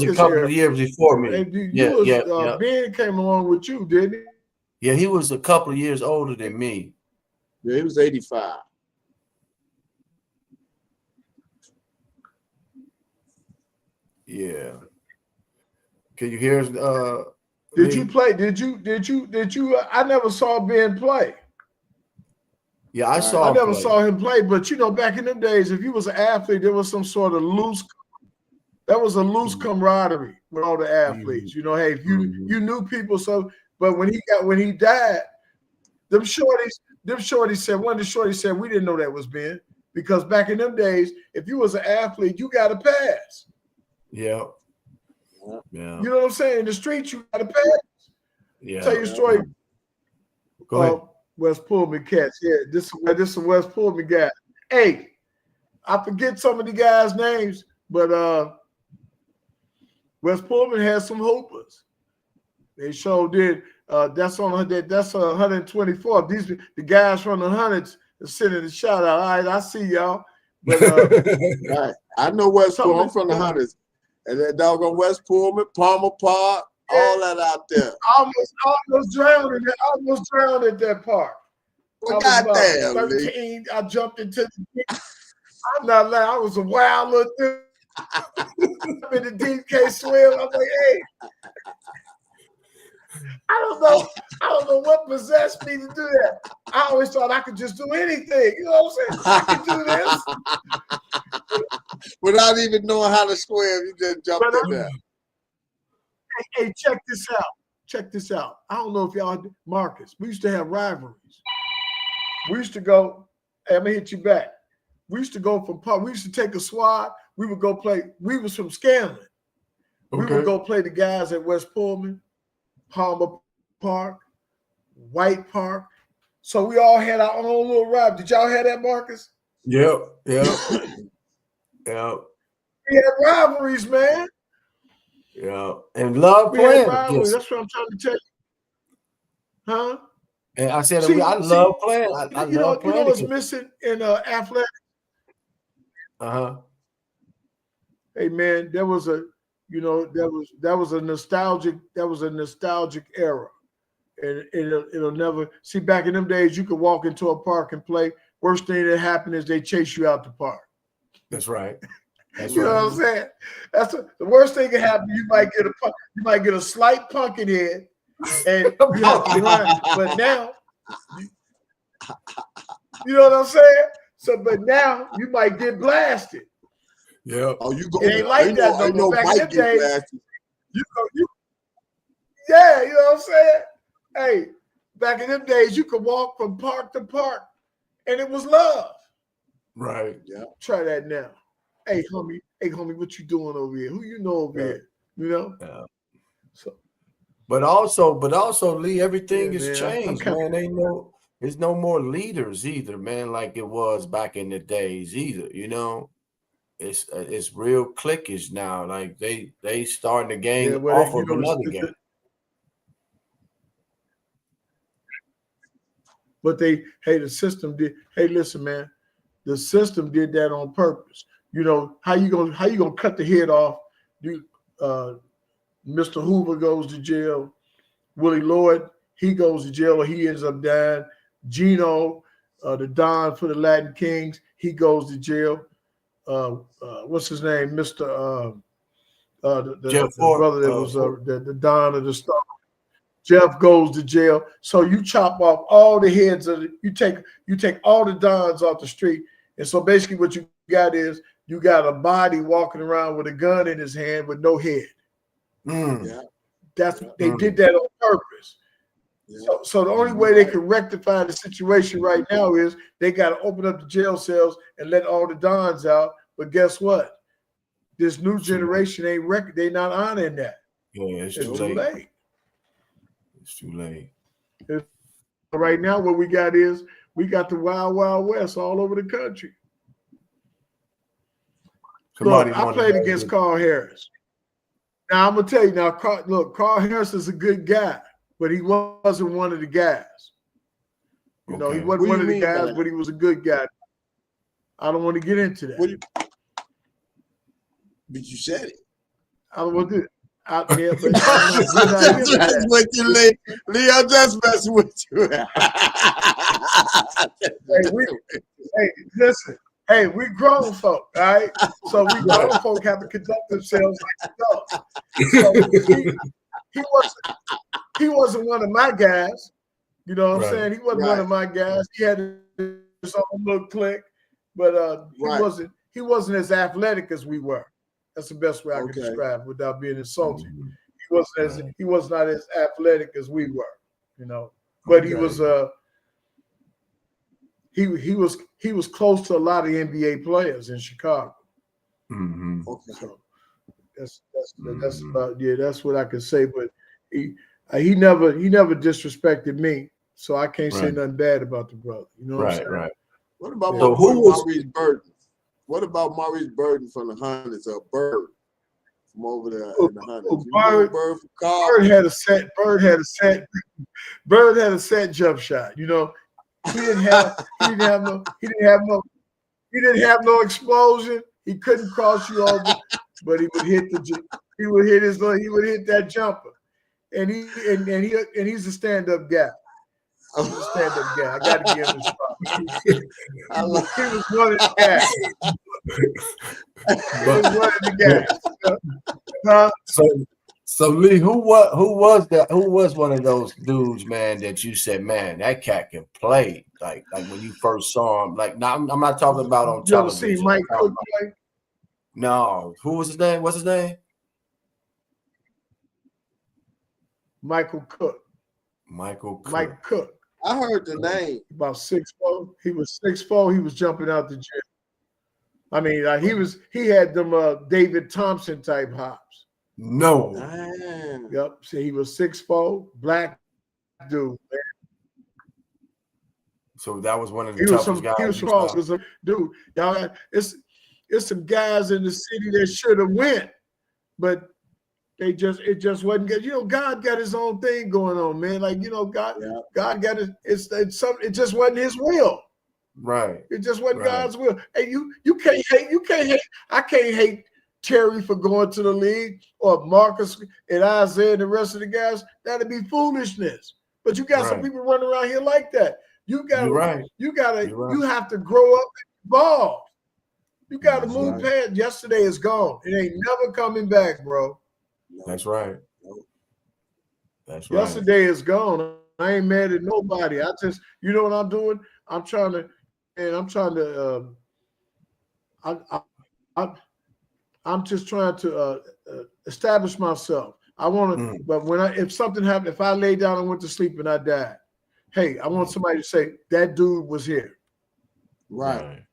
a couple of years before me. Ben came along with you, didn't he? Yeah, he was a couple of years older than me. Yeah, he was 85. Yeah. Can you hear us? Did you play? Did you? I never saw Ben play. Yeah, I never saw him play, but back in them days, if you was an athlete, there was some sort of loose camaraderie with all the athletes. Hey, if you knew people, but when he died, one of the shorties said, we didn't know that was Ben, because back in them days, if you was an athlete, you got a pass. Yeah. You know what I'm saying? In the streets, you got a pass. Yeah. Tell you a story. Go ahead. West Pullman cats. Yeah, this is a West Pullman guy. Hey, I forget some of the guys' names, but West Pullman has some hoopers. They sure did. That's 124. The guys from the hundreds are sending a shout out. All right, I see y'all. But right. I know West Pullman. I'm from the hundreds. And that doggone West Pullman, Palmer Park, all that out there. Almost drowned at that park. Well, goddamn, 13. I jumped into the deep. I'm not lying. I was a wild little dude. In the deep case swim. I'm like, hey. I don't know what possessed me to do that. I always thought I could just do anything. You know what I'm saying? I can do this. Without even knowing how to swim, you just jumped in there. Hey, check this out. Check this out. I don't know if y'all, Marcus, we used to have rivalries. We used to go, hey, I'm going to hit you back. We used to go we used to take a squad. We would go play. We was from Scanlon. We would go play the guys at West Pullman, Palmer Park, White Park. So we all had our own little rivalry. Did y'all have that, Marcus? Yep. We had rivalries, man. Yeah, and love playing. That's what I'm trying to tell you. Huh? And I said, I love playing. I love playing. You know what's missing in athletics? Uh-huh. Hey, man, there was a You know, that was a nostalgic era. And it'll never see. Back in them days, you could walk into a park and play. Worst thing that happened is they chase you out the park. That's right. That's you right. know what I'm saying? That's the worst thing that can happen. You might get a slight pumpkin head, and you have to run. But now, you know what I'm saying? So, but now you might get blasted. Yeah. Oh, you go. It ain't like that no more. Back in them days, blasted. Yeah, you know what I'm saying? Hey, back in them days, you could walk from park to park, and it was love. Right. Yeah. Try that now. Hey, homie, what you doing over here? Who you know over here? You know? Yeah. So, but also, Lee, everything has man, changed, man. There's no more leaders either, man, like it was back in the days either, you know. It's real cliquish now. Like they starting the game off of another game. But the system did. Hey, listen, man, the system did that on purpose. You know, how you gonna cut the head off? Mr. Hoover goes to jail. Willie Lloyd, he goes to jail, or he ends up dying. Gino, the Don for the Latin Kings, he goes to jail. What's his name? Mr. The brother that was the Don of the Star. Jeff goes to jail. So you chop off all the heads of you take all the Dons off the street. And so basically what you got is you got a body walking around with a gun in his hand with no head. Yeah. They did that on purpose. Yeah. So the only way they can rectify the situation right now is they got to open up the jail cells and let all the Dons out. But guess what? This new generation they're not honoring that. Yeah, it's too late. It's too late. Right now, what we got is we got the Wild Wild West all over the country. Look, I played against Carl Harris. Now I'm gonna tell you now. Carl Harris is a good guy, but he wasn't one of the guys. You know, he wasn't one of the guys, but he was a good guy. I don't want to get into that. But you said it. I don't want to do it. Out there, but just messing with you, Lee. Lee, I'm just messing with you. Hey, listen. Hey, we grown folk, all right? So we grown folk have to conduct themselves like adults. So he wasn't one of my guys. You know what I'm saying? He wasn't one of my guys. He had his own little clique, but he wasn't as athletic as we were. That's the best way I can describe it without being insulting. He was not as athletic as we were, you know. But he was he was close to a lot of NBA players in Chicago. Mm-hmm. Okay. So that's about that's what I can say. But he never disrespected me, so I can't say nothing bad about the brother. You know what I'm saying? Right. What about Maurice Burton? What about Maurice Burton from the Hundreds? Or Bird from over there in the Hundreds? Bird had a set jump shot. You know, he didn't have no explosion. He couldn't cross you over, but he would hit that jumper, and he's a stand-up guy. He's a stand-up guy. I got to give him a spot. He was one of the guys. So Lee, who was one of those dudes, man, that you said, man, that cat can play? Like when you first saw him. Like, now I'm not talking about on television. You ever seen Mike Cook play? No. Who was his name? What's his name? Michael Cook. Mike Cook. I heard the name. About 6'4". He was 6'4". He was jumping out the gym. I mean, he had them David Thompson type hops. No. Damn. Yep. So he was 6'4", black dude, man. So that was one of the toughest guys. He was strong. Dude, y'all, it's some guys in the city that should have went, but it just wasn't good. You know, God got his own thing going on, man. Like, you know, God got it. It just wasn't his will. Right. It just wasn't God's will. Hey, you can't hate. I can't hate Terry for going to the league, or Marcus and Isaiah and the rest of the guys, that'd be foolishness. But you got some people running around here like that. You have to grow up and evolve. You got to move past. Yesterday is gone. It ain't never coming back, bro. That's right. That's right. Yesterday is gone. I ain't mad at nobody. I just, you know what I'm doing? I'm trying to I'm just trying to establish myself. I want to, but if something happened, if I lay down and went to sleep and I died, hey, I want somebody to say that dude was here. Right.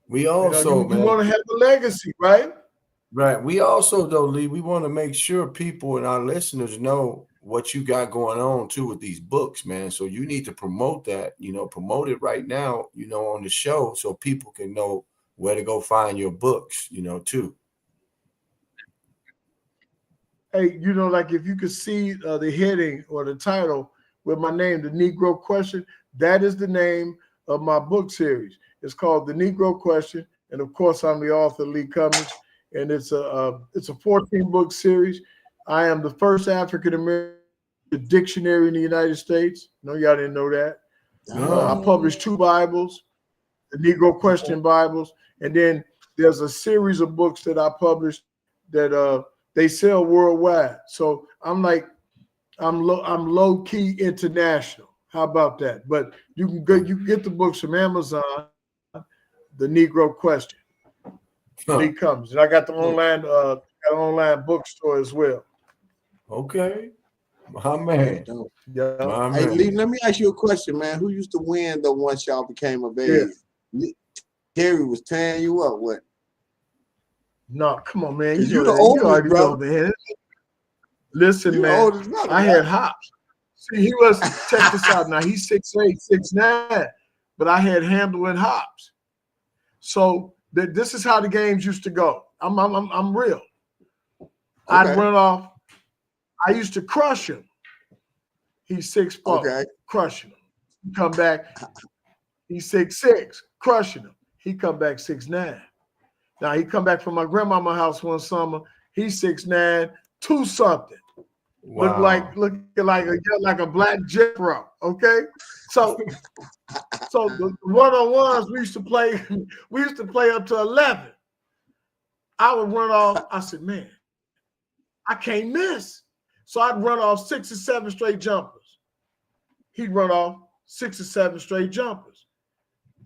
We also, you want to have a legacy, right? Right. We also, though, Lee, we want to make sure people and our listeners know what you got going on too with these books, man. So you need to promote that, promote it right now, on the show, so people can know where to go find your books, too. Hey, like if you could see the heading or the title with my name, The Negro Question, that is the name of my book series. It's called The Negro Question. And of course, I'm the author, Lee Cummings, and it's a 14-book series. I am the first African-American dictionary in the United States. No, y'all didn't know that. I published 2 Bibles, the Negro Question Bibles, and then there's a series of books that I published that they sell worldwide. So I'm low key international. How about that? But you can get the books from Amazon. The Negro Question. Lee Cummings, and I got the online bookstore as well. Okay, my man. Yeah. Hey, Lee, let me ask you a question, man. Who used to win though once y'all became of age? Yeah. Terry was tearing you up. What? No, come on, man. You the oldest brother, man. Listen, man. I had hops. See, he was. Check this out. Now he's 6'8", 6'9", but I had handle and hops. So this is how the games used to go. I'm real. Okay. I'd run off. I used to crush him. He's 6'4", okay. Crushing him. He come back. He's 6'6", crushing him. He come back 6'9". Now he come back from my grandmama's house one summer. He's 6'9", 2-something. Wow. Looking like a black Jethro. Okay, so the one-on-ones we used to play up to 11. I would run off. I said, man, I can't miss. So I'd run off 6 or 7 straight jumpers. He'd run off 6 or 7 straight jumpers.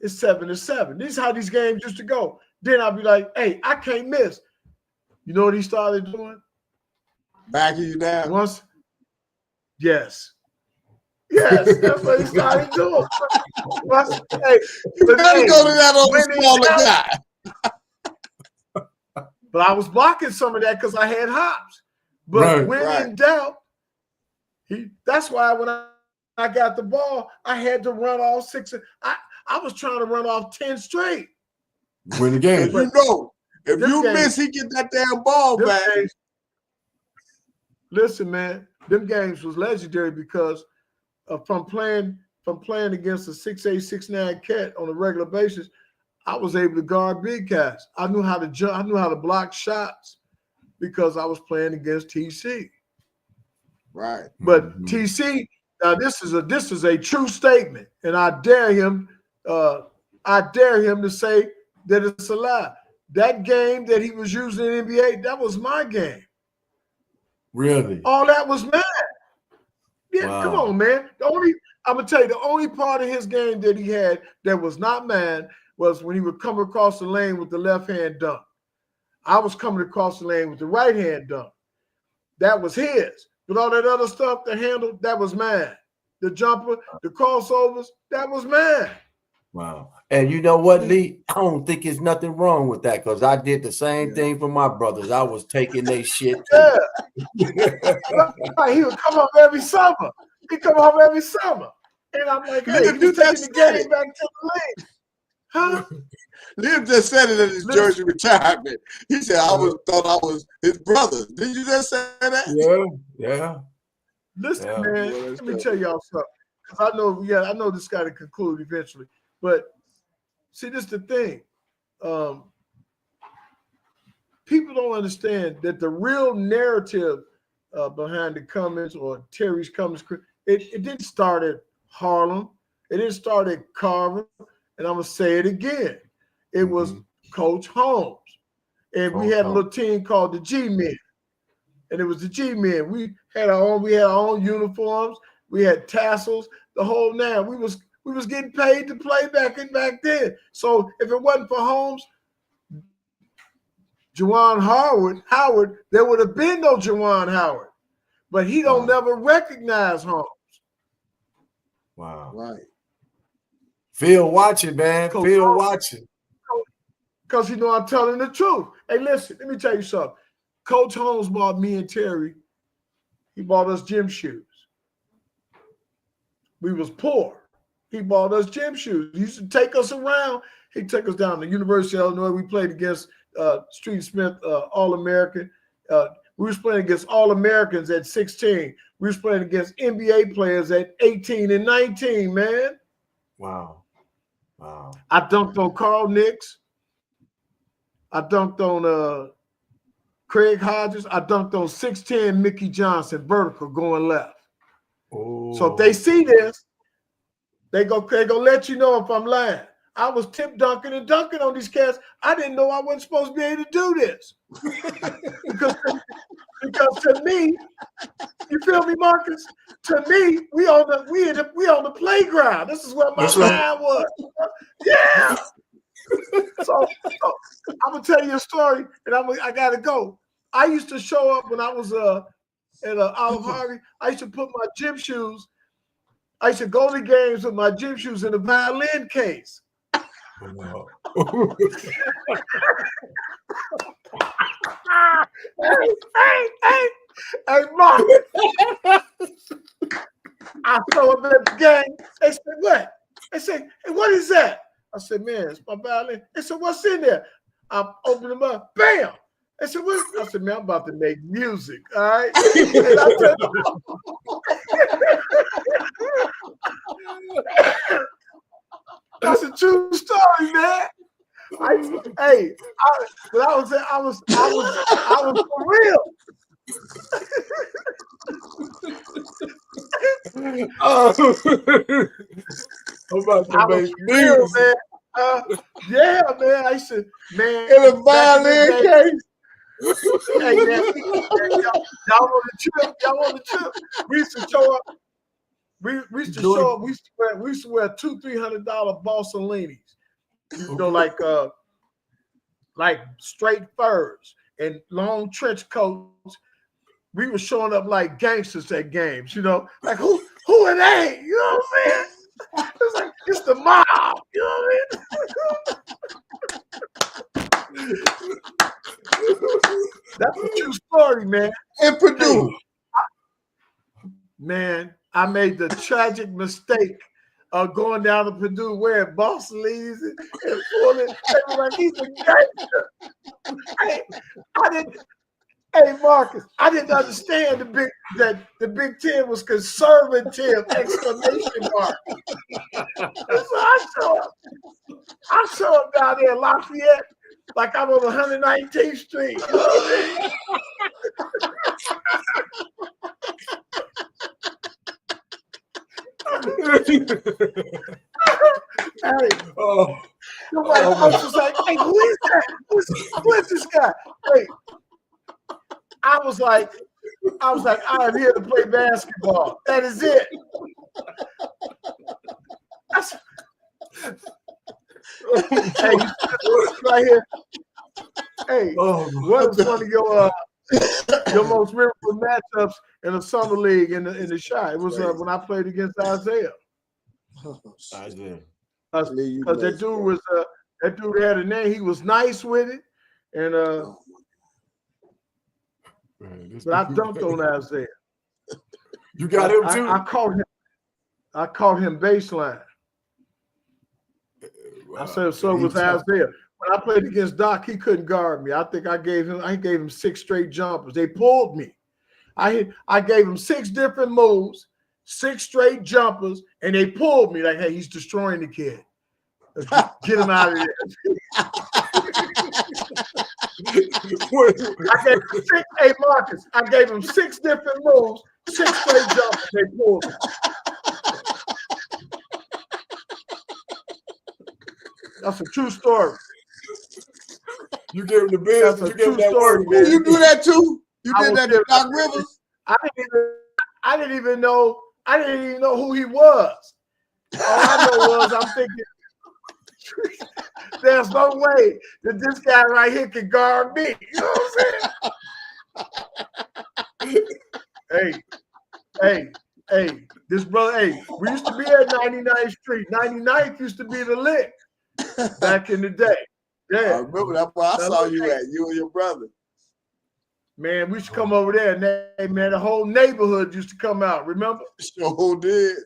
It's 7-7. This is how these games used to go. Then I'd be like, hey, I can't miss. You know what he started doing? Backing you down. Yes, that's what he started doing. Hey, you better go to that on the smaller guy. But I was blocking some of that because I had hops. But when in doubt, that's why when I got the ball, I had to run all 6. I was trying to run off 10 straight. Win the game. If you miss, he get that damn ball back. Listen, man, them games was legendary because from playing against a 6'8", 6'9" cat on a regular basis, I was able to guard big cats. I knew how to jump. I knew how to block shots because I was playing against TC. Right. But TC, now this is a true statement, and I dare him to say that it's a lie. That game that he was using in the NBA, that was my game. Really? All that was mine. Yeah, wow. Come on, man. I'm gonna tell you, the only part of his game that he had that was not mine was when he would come across the lane with the left hand dunk. I was coming across the lane with the right hand dunk. That was his. But all that other stuff, the handle, that was mine. The jumper, the crossovers, that was mine. Wow. And you know what, Lee? I don't think there's nothing wrong with that because I did the same thing for my brothers. I was taking their shit too. Yeah. He would come home every summer. And I'm like, hey, you taking the game back to the league. Huh? Liam just said it in his jersey retirement. He said, I thought I was his brother. Did you just say that? Yeah. Listen, man, let me tell y'all something. Because I know this got to conclude eventually. But see, this is the thing. people don't understand that the real narrative behind the Cummings or Terry's Cummings, it didn't start at Harlem. It didn't start at Carver. And I'm going to say it again. It was Coach Holmes. And we had a little team called the G-Men. And it was the G-Men. We had our own uniforms. We had tassels, the whole nine. We was getting paid to play back then. So if it wasn't for Holmes, Juwan Howard, there would have been no Juwan Howard. But he don't never recognize Holmes. Wow. Right. Phil watching, man. Phil watching. Because I'm telling the truth. Hey, listen, let me tell you something. Coach Holmes bought me and Terry, he bought us gym shoes. We was poor. He bought us gym shoes. He used to take us around. He'd take us down to University of Illinois. We played against Street Smith, All-American. We was playing against All-Americans at 16. We was playing against NBA players at 18 and 19, man. Wow. I dunked on Carl Nicks. I dunked on Craig Hodges. I dunked on 6'10" Mickey Johnson, vertical going left. Oh. So if they see this, they go let you know if I'm lying. I was tip dunking and dunking on these cats. I didn't know I wasn't supposed to be able to do this. because to me, you feel me, Marcus? To me, we on the playground. This is where my mind was. Yeah. So I'm gonna tell you a story, and I gotta go. I used to show up when I was at Olive Harvey. I used to put my gym shoes. I used to go to games with my gym shoes in a violin case. Wow. Hey, Mark. I show up at the game. They said, what? They said, hey, what is that? I said, man, it's my violin. They said, what's in there? I opened them up. Bam! They said, what? I said, man, I'm about to make music. All right. And I said, that's a true story, man. I was for real. I'm about to make music, man. Yeah, man. I said, man, in a violin case. Hey, man, y'all on the trip. We used to show up. We used to show up. We used to wear $200-$300 Bossolinis. You know, like straight furs and long trench coats. We were showing up like gangsters at games. You know, like who are they? You know what I'm saying? It's like it's the mob. You know what I mean? That's a true story, man. In Purdue. Man, I made the tragic mistake of going down to Purdue wearing Bossolinis and pulling. Like he's a gangster. I didn't. Hey, Marcus, I didn't understand that the Big Ten was conservative! Exclamation mark. So I show up down there in Lafayette like I'm on 119th Street. You know what I mean? Somebody was like, hey, who is that? Who is this guy? Wait. I was like, I'm here to play basketball. That is it. Hey, right here. Hey, what is one of your most memorable matchups in the summer league in the shot? It was when I played against Isaiah. Isaiah. Because that dude had a name. He was nice with it, and but I dunked on Isaiah. You got him too. I caught him baseline. Wow. I said so was Isaiah. When I played against Doc, he couldn't guard me. I think I gave him 6 straight jumpers. They pulled me. I gave him 6 different moves, 6 straight jumpers, and they pulled me like, hey, he's destroying the kid. Get him out of there. gave him hey Marcus, I gave him 6 different moves, 6 straight jumps, and they pulled him. That's a true story. You gave him the business. You gave him that story, word, man. You do that too? You did that to Doc Rivers? I didn't even know who he was. All I know was I'm thinking, there's no way that this guy right here can guard me. You know what I'm saying? Hey, this brother, we used to be at 99th Street. 99th used to be the lick back in the day. Yeah. I remember that's where I saw you at, you and your brother. Man, we used to come over there, and the whole neighborhood used to come out, remember? Sure did.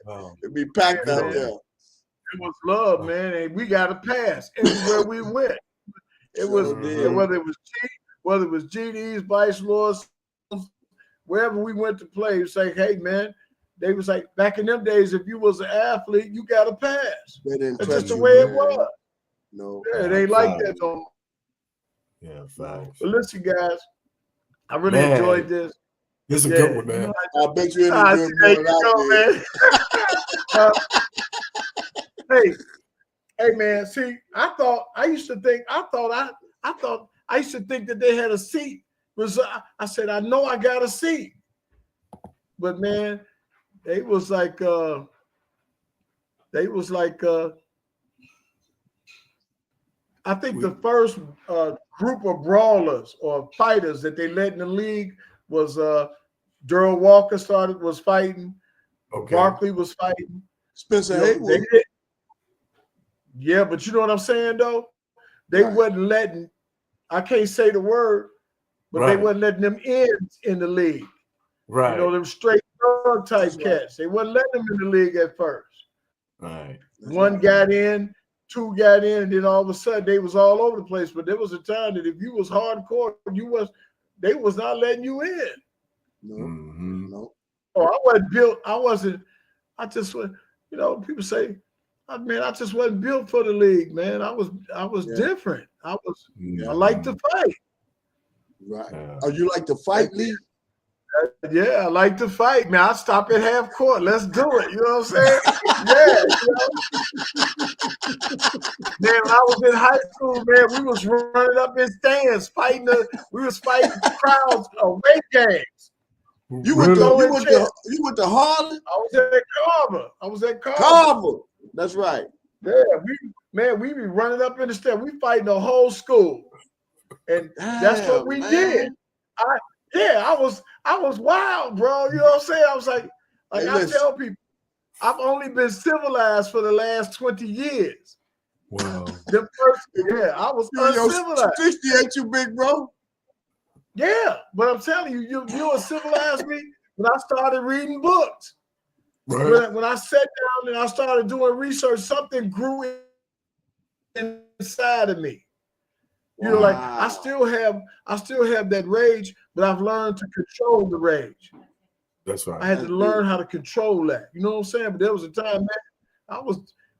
Oh. It'd be packed out there. It was love, man, and we got a pass everywhere we went. It was whether it was GD's, Vice Lords, wherever we went to play, it was like, hey man, they was like back in them days, if you was an athlete, you got a pass. That's just the way it was. No, it ain't like that no more. Yeah, facts. But listen, guys, I really enjoyed this. This is a good one, man. I bet you it's a good one, man. Hey, man. See, I used to think that they had a seat. I said, I know I got a seat, but man, they was like, I think the first group of brawlers or fighters that they let in the league was Darrell Walker was fighting. Okay. Barkley was fighting. Spencer Haywood. Yeah, but you know what I'm saying though? They wasn't letting, I can't say the word, but they wasn't letting them in the league. Right. You know, them straight drug type cats. They wasn't letting them in the league at first. Right. One got in, 2 got in, and then all of a sudden they was all over the place. But there was a time that if you was hardcore, they was not letting you in. No. Oh, I wasn't built. I just went, you know, people say, man, I just wasn't built for the league, man. I was different. I like to fight. Right. Oh, you like to fight, Lee? Yeah, I like to fight, man. I stop at half court. Let's do it. You know what I'm saying? Yeah. Man, when I was in high school, man, we was running up in stands fighting. We was fighting crowds away games. You went to Harlan? I was at Carver. Carver. That's right. Yeah, we be running up in the stand. We fighting the whole school, and that's what we did. I was wild, bro. You know what I'm saying? I was like I tell people, I've only been civilized for the last 20 years. Wow. I was uncivilized. 60 ain't you big, bro? Yeah, but I'm telling you, you civilized me when I started reading books. Right. When I sat down and I started doing research, something grew inside of me. You know, like I still have that rage, but I've learned to control the rage. That's right. I had to learn how to control that. You know what I'm saying? But there was a time,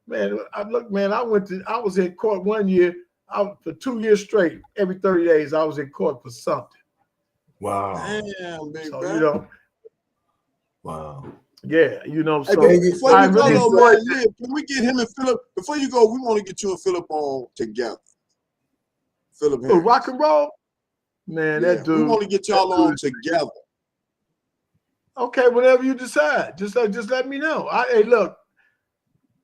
man, I was in court one year. For 2 years straight, every 30 days, I was in court for something. Wow. Damn, big so, bro. you know. Wow. Yeah, you know. Hey, So before you go, man, can we get him and Philip? Before you go, we want to get you and Philip on together. Philip, rock and roll, man. That dude. We want to get y'all on together. Okay, whatever you decide, just let me know. Hey, look,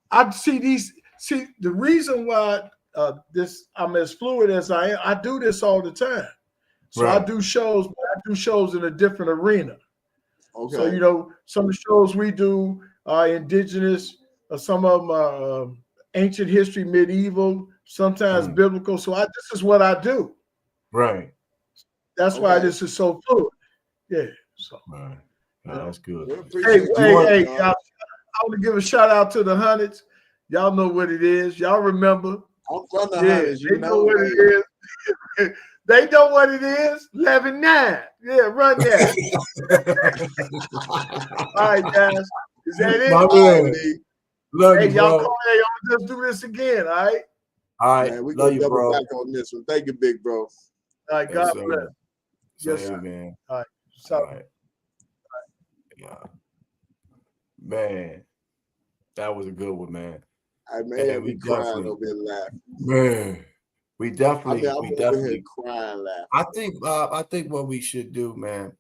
I see these. See the reason why I'm as fluid as I am. I do this all the time. So I do shows, but I do shows in a different arena. Okay. So, you know, some of the shows we do are indigenous, some of them are ancient history, medieval, sometimes biblical. So this is what I do. Right. That's why this is so fluid. Yeah. So that's good. Hey, I want to give a shout out to the Hundreds. Y'all know what it is. Y'all remember. I'm from the Hundreds. They know what it is. They know what it is. 11-9. Yeah, run that. All right, guys. Is that it? Love hey, you, y'all come here. Y'all just do this again, all right? All right. Man, we Love gonna you, double bro. back on this one. Thank you, big bro. All right, God bless. Yes, sir. Man. All right. All right. Yeah. Man, that was a good one, man. I may have been crying over here laughing. Man, we definitely, I'm over here crying laughing. I think what we should do, man,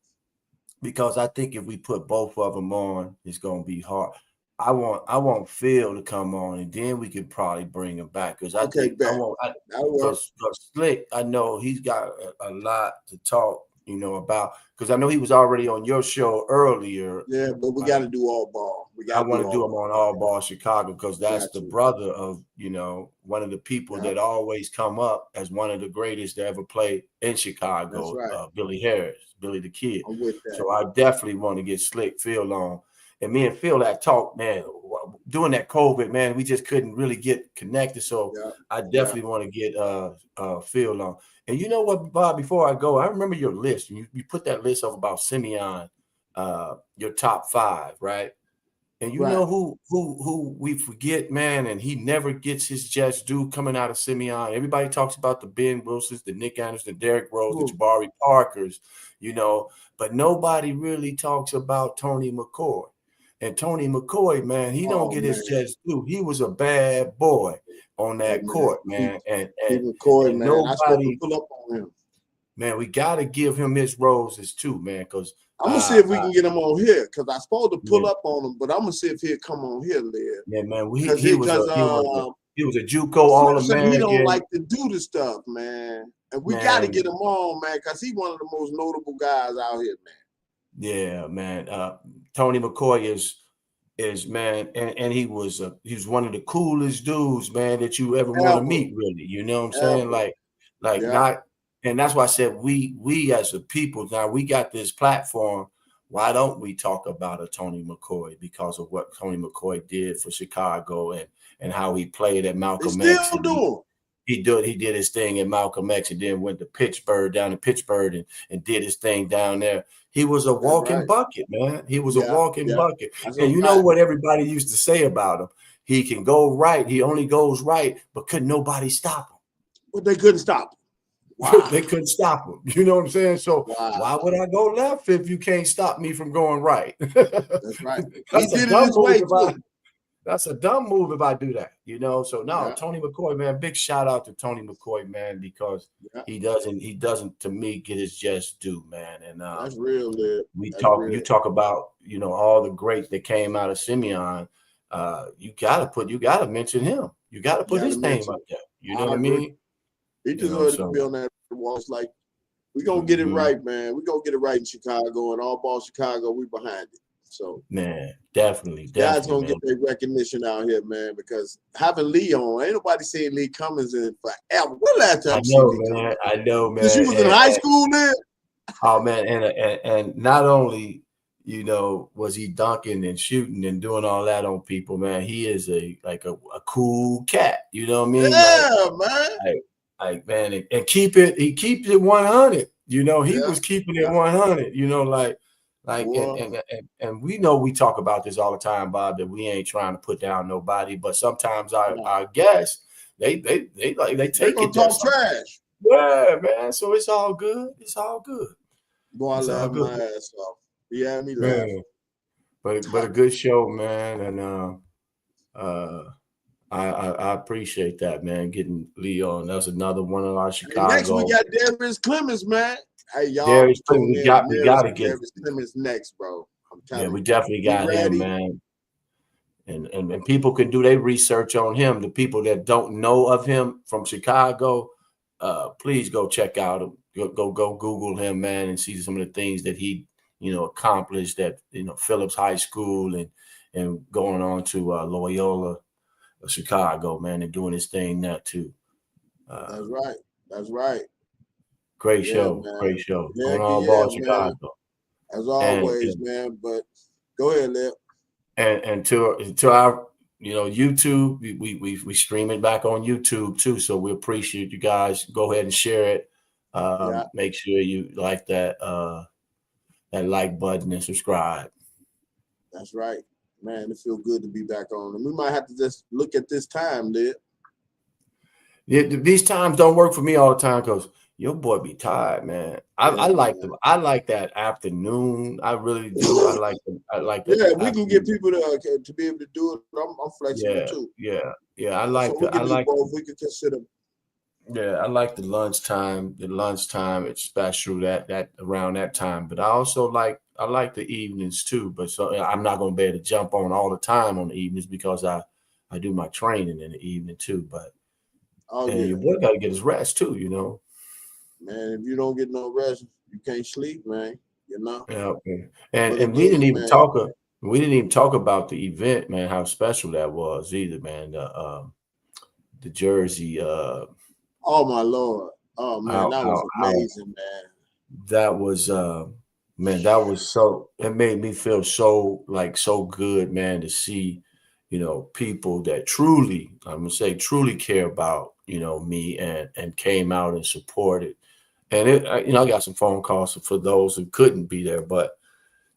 because I think if we put both of them on, it's gonna be hard. I want Phil to come on, and then we could probably bring him back because because Slick, I know he's got a lot to talk, about because I know he was already on your show earlier. Yeah, but we got to do all ball. I want to do him on All Ball Chicago because that's the brother of one of the people that always come up as one of the greatest to ever play in Chicago. That's right. Billy Harris, Billy the Kid. I'm with that. So I definitely want to get Slick Phil on. And me and Phil that talk, man, during that COVID, man, we just couldn't really get connected. So I definitely want to get Phil on. And you know what, Bob, before I go, I remember your list. You put that list of about Simeon, your top 5, right? And you know who we forget, man, and he never gets his just due coming out of Simeon. Everybody talks about the Ben Wilsons, the Nick Anderson, the Derrick Rose, the Jabari Parkers, but nobody really talks about Tony McCoy. And Tony McCoy, man, he don't get his just due. He was a bad boy on that court, man. And McCoy, man, nobody, I supposed to pull up on him. Man, we got to give him his roses too, man, because I'm gonna see if we can get him on here because I supposed to pull up on him, but I'm gonna see if he'll come on here, Liv. Yeah, man, he was a JUCO All-American. He don't like to do the stuff, man, and we got to get him on, man, because he's one of the most notable guys out here, man. Yeah, man. Tony McCoy is man, and he was one of the coolest dudes, man, that you ever want to meet, really. You know what I'm saying? Not. And that's why I said we as a people, now we got this platform. Why don't we talk about a Tony McCoy because of what Tony McCoy did for Chicago and how he played at Malcolm X? He did his thing at Malcolm X and then went to Pittsburgh, down to Pittsburgh and did his thing down there. He was a walking bucket, man. He was a walking bucket. And you know what everybody used to say about him? He can go right. He only goes right, but couldn't nobody stop him. But they couldn't stop him. Wow. They couldn't stop him. You know what I'm saying? So why would I go left if you can't stop me from going right? That's right. That's a dumb move if I do that. So no, Tony McCoy, man, big shout out to Tony McCoy, man, because he doesn't to me get his just due, man. And that's real, man. You talk about, all the greats that came out of Simeon. You gotta mention him. You gotta put his name up there. You know what I mean? He deserves to be on that wall. It's like, we're going to get it right, man. We're going to get it right in Chicago, and All Ball Chicago, we behind it. So, man, definitely. Guys going to get their recognition out here, man, because having Lee on, ain't nobody seen Lee Cummings in forever. When last time I know, man. Since you was in high school, man? Oh, man, and not only, was he dunking and shooting and doing all that on people, man, he is a cool cat. You know what I mean? Yeah, man. Man, and he keeps it 100. He was keeping it 100. And we know we talk about this all the time, Bob, that we ain't trying to put down nobody, but sometimes our guests they take it. Talk trash. Yeah, man. So it's all good. It's all good. Boy, I laugh my ass off. Yeah, me laugh. But a good show, man, and I appreciate that, man. Getting Lee on. That's another one of our Chicago. Next we got Darius Clemens, man. Hey, y'all. Darius Clemens, we gotta get Darius Clemens next, bro. I'm telling you. We definitely got him, man. And people can do their research on him. The people that don't know of him from Chicago, please go check out him. Go Google him, man, and see some of the things that he, accomplished at Phillips High School and going on to Loyola, Chicago, man, and doing his thing there too. That's right. Great show. Yeah, on All Ball Chicago. As always, man. But go ahead, Lip. And to our YouTube, we stream it back on YouTube too. So we appreciate you guys. Go ahead and share it. Make sure you like that like button and subscribe. That's right. Man, it feels good to be back on. And we might have to just look at this time, Lip. These times don't work for me all the time because your boy be tired, man. I like that afternoon. I really do. I like that. Yeah, we can get people to be able to do it. I'm flexible too. Yeah. So we can do both. We can consider. Yeah, I like the lunchtime. The lunchtime, it's special that around that time. But I also I like the evenings too. But so I'm not gonna be able to jump on all the time on the evenings because I do my training in the evening too. But your boy got to get his rest too, you know. Man, if you don't get no rest, you can't sleep, man. You know. Yeah, okay. And we didn't even talk. We didn't even talk about the event, man. How special that was, either, man. The Jersey. Oh my Lord! Oh man, that was amazing, man. That was man. That was so. It made me feel so so good, man, to see, people that truly, I'm gonna say, truly care about me and came out and supported. And I got some phone calls for those who couldn't be there, but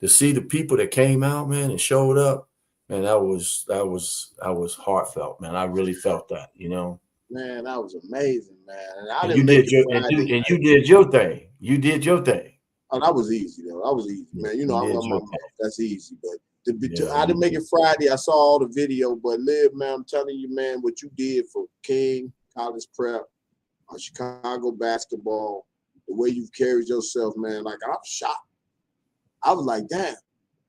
to see the people that came out, man, and showed up, man, that was heartfelt, man. I really felt that, Man, that was amazing, man. And I And didn't make it Friday. and you did your thing. You did your thing. Oh, that was easy though. That was easy, man. You know, I run my mouth. That's easy. But I didn't make it Friday. I saw all the video, but Liv, man, I'm telling you, man, what you did for King, college prep, Chicago basketball, the way you've carried yourself, man. Like, I'm shocked. I was like, damn,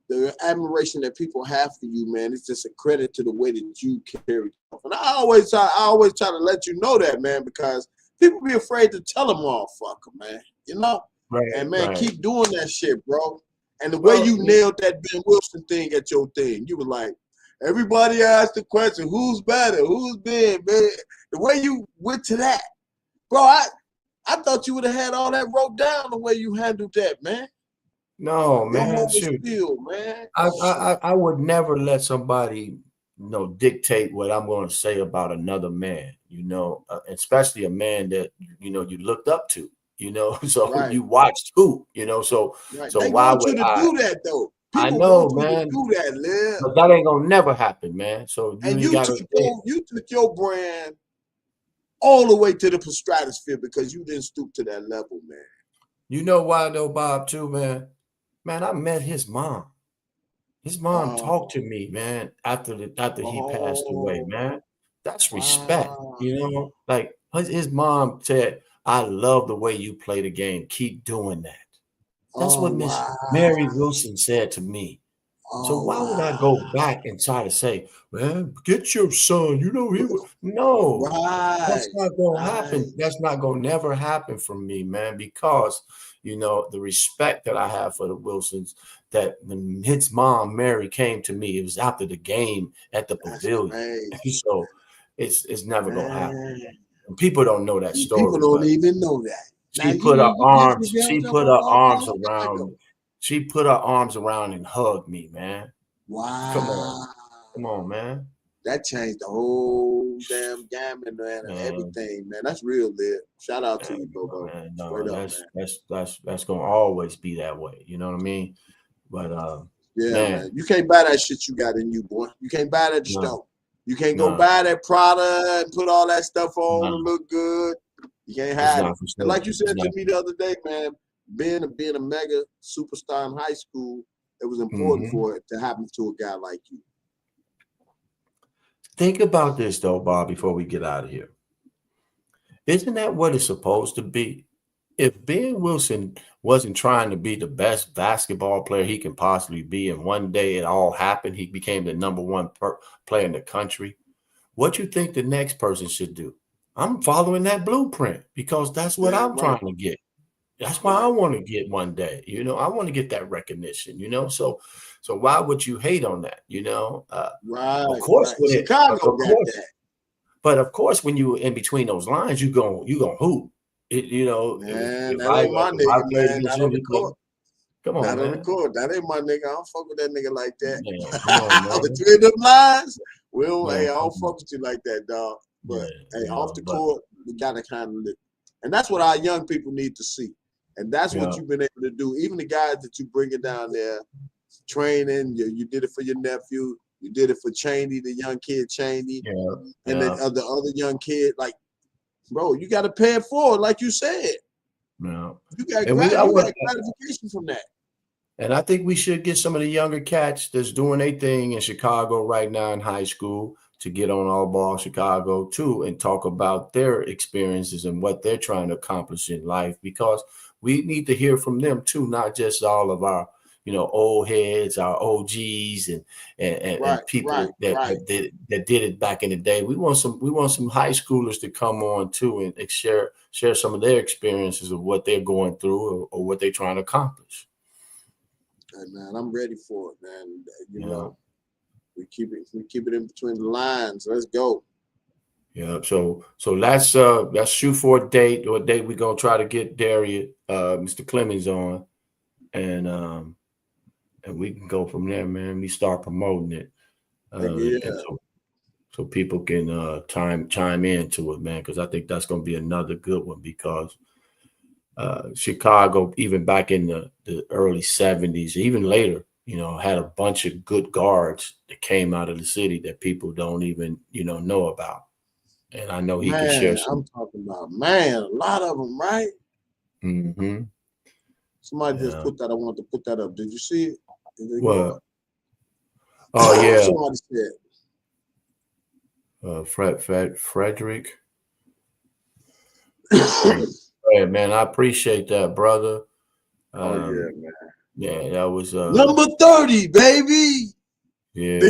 the admiration that people have for you, man, it's just a credit to the way that you carry yourself. And I always try to let you know that, man, because people be afraid to tell them motherfucker, man. You know? Right. And man, keep doing that shit, bro. And the way you nailed that Ben Wilson thing at your thing, you were like, everybody asked the question, who's better? Who's Ben, man? The way you went to that, bro, I thought you would have had all that wrote down the way you handled that, man. No, man. Shoot. Man. I would never let somebody, dictate what I'm going to say about another man, especially a man that, you looked up to, so you watched who, so they why want would you to do that though? People I know, want man. You to do that, Liv. But that ain't gonna never happen, man. So you took your brand all the way to the stratosphere because you didn't stoop to that level, man. You know why though, Bob, too, man? Man, I met his mom. His mom talked to me, man, after he passed away, man. That's respect, Like his mom said, I love the way you play the game. Keep doing that. That's what Miss Mary Wilson said to me. So why would I go back and try to say, man, get your son? He would. No, that's not gonna happen. That's not gonna never happen from me, man, because the respect that I have for the Wilsons, that when his mom Mary came to me, it was after the game at the pavilion. So it's never gonna happen. And people don't know that story. People don't even know that. She put her arms around. She put her arms around and hugged me, man. Wow. Come on, man. That changed the whole damn gamut, man, and everything, man. That's real, Liv. Shout out to you, bro. No, that's gonna always be that way. You know what I mean? But man, you can't buy that shit you got in you, boy. You can't buy that stuff. You can't go buy that Prada and put all that stuff on and look good. You can't hide it. And like you said to me the other day, man, being a mega superstar in high school, it was important for it to happen to a guy like you. Think about this though, Bob, before we get out of here. Isn't that what it's supposed to be? If Ben Wilson wasn't trying to be the best basketball player he can possibly be, and one day it all happened, he became the number one player in the country, what you think the next person should do? I'm following that blueprint because that's what I'm trying to get. That's why I want to get one day, I want to get that recognition, so why would you hate on that, Of course, Chicago got that. But of course, when you in between those lines, you gonna hoop. Man, that ain't my nigga, man. Not on the court. Come on, not man. on the court. That ain't my nigga. I don't fuck with that nigga like that. Between them lines, hey, I don't fuck with you like that, dog. But off the court, we gotta kind of live. And that's what our young people need to see. And that's what you've been able to do. Even the guys that you bring it down there, training, you did it for your nephew, you did it for Cheney, the young kid Cheney, and the other young kid. Like, bro. You got to pay it forward, like you said. No, you got gratification from that. And I think we should get some of the younger cats that's doing their thing in Chicago right now in high school to get on All Ball Chicago too and talk about their experiences and what they're trying to accomplish in life, because we need to hear from them too, not just all of our, old heads, our OGs and people that did it back in the day. We want some high schoolers to come on too and share some of their experiences of what they're going through or what they're trying to accomplish. Hey man, I'm ready for it, man. You know, we keep it in between the lines. Let's go. Yeah. So let's shoot for a date or a date we're gonna try to get Darius, Mr. Cummings on, and we can go from there, man. We start promoting it, and so people can chime into it, man, because I think that's gonna be another good one, because Chicago, even back in the early 70s, even later, had a bunch of good guards that came out of the city that people don't even, know about. And I know he can share some. I'm talking about, a lot of them, right? Mm-hmm. Somebody just put that. I wanted to put that up. Did you see it? What? Oh, yeah. Somebody said. Frederick. Yeah, man, I appreciate that, brother. Man. Yeah, that was number 30, baby. Yeah,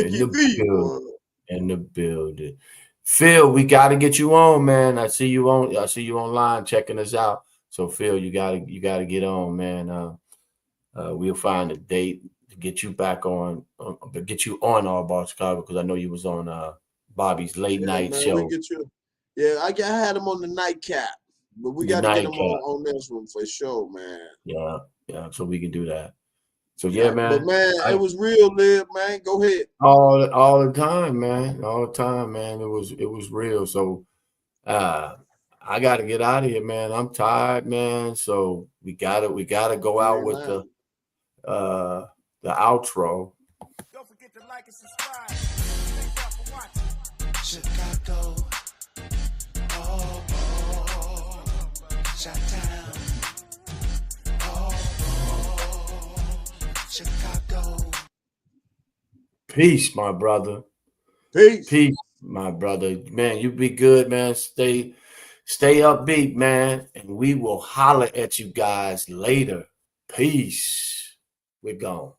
in the building. Phil, we got to get you on, man. I see you online checking us out. So Phil, you gotta get on, man. We'll find a date to get you back on, get you on All Ball Chicago, because I know you was on Bobby's late night show. I had him on the nightcap. But we got to get him on this one for sure, man. Yeah. So we can do that. So yeah, man. But man, it was real, Lib, man. Go ahead. All the time, man. All the time, man. It was real. So I gotta get out of here, man. I'm tired, man. So we gotta go out with the outro. Don't forget to like and subscribe. Thank y'all for watching. Chicago. Chi-town. Chicago. Peace, my brother. Peace, my brother. Man, you be good, man. Stay upbeat, man. And we will holler at you guys later. Peace. We're gone.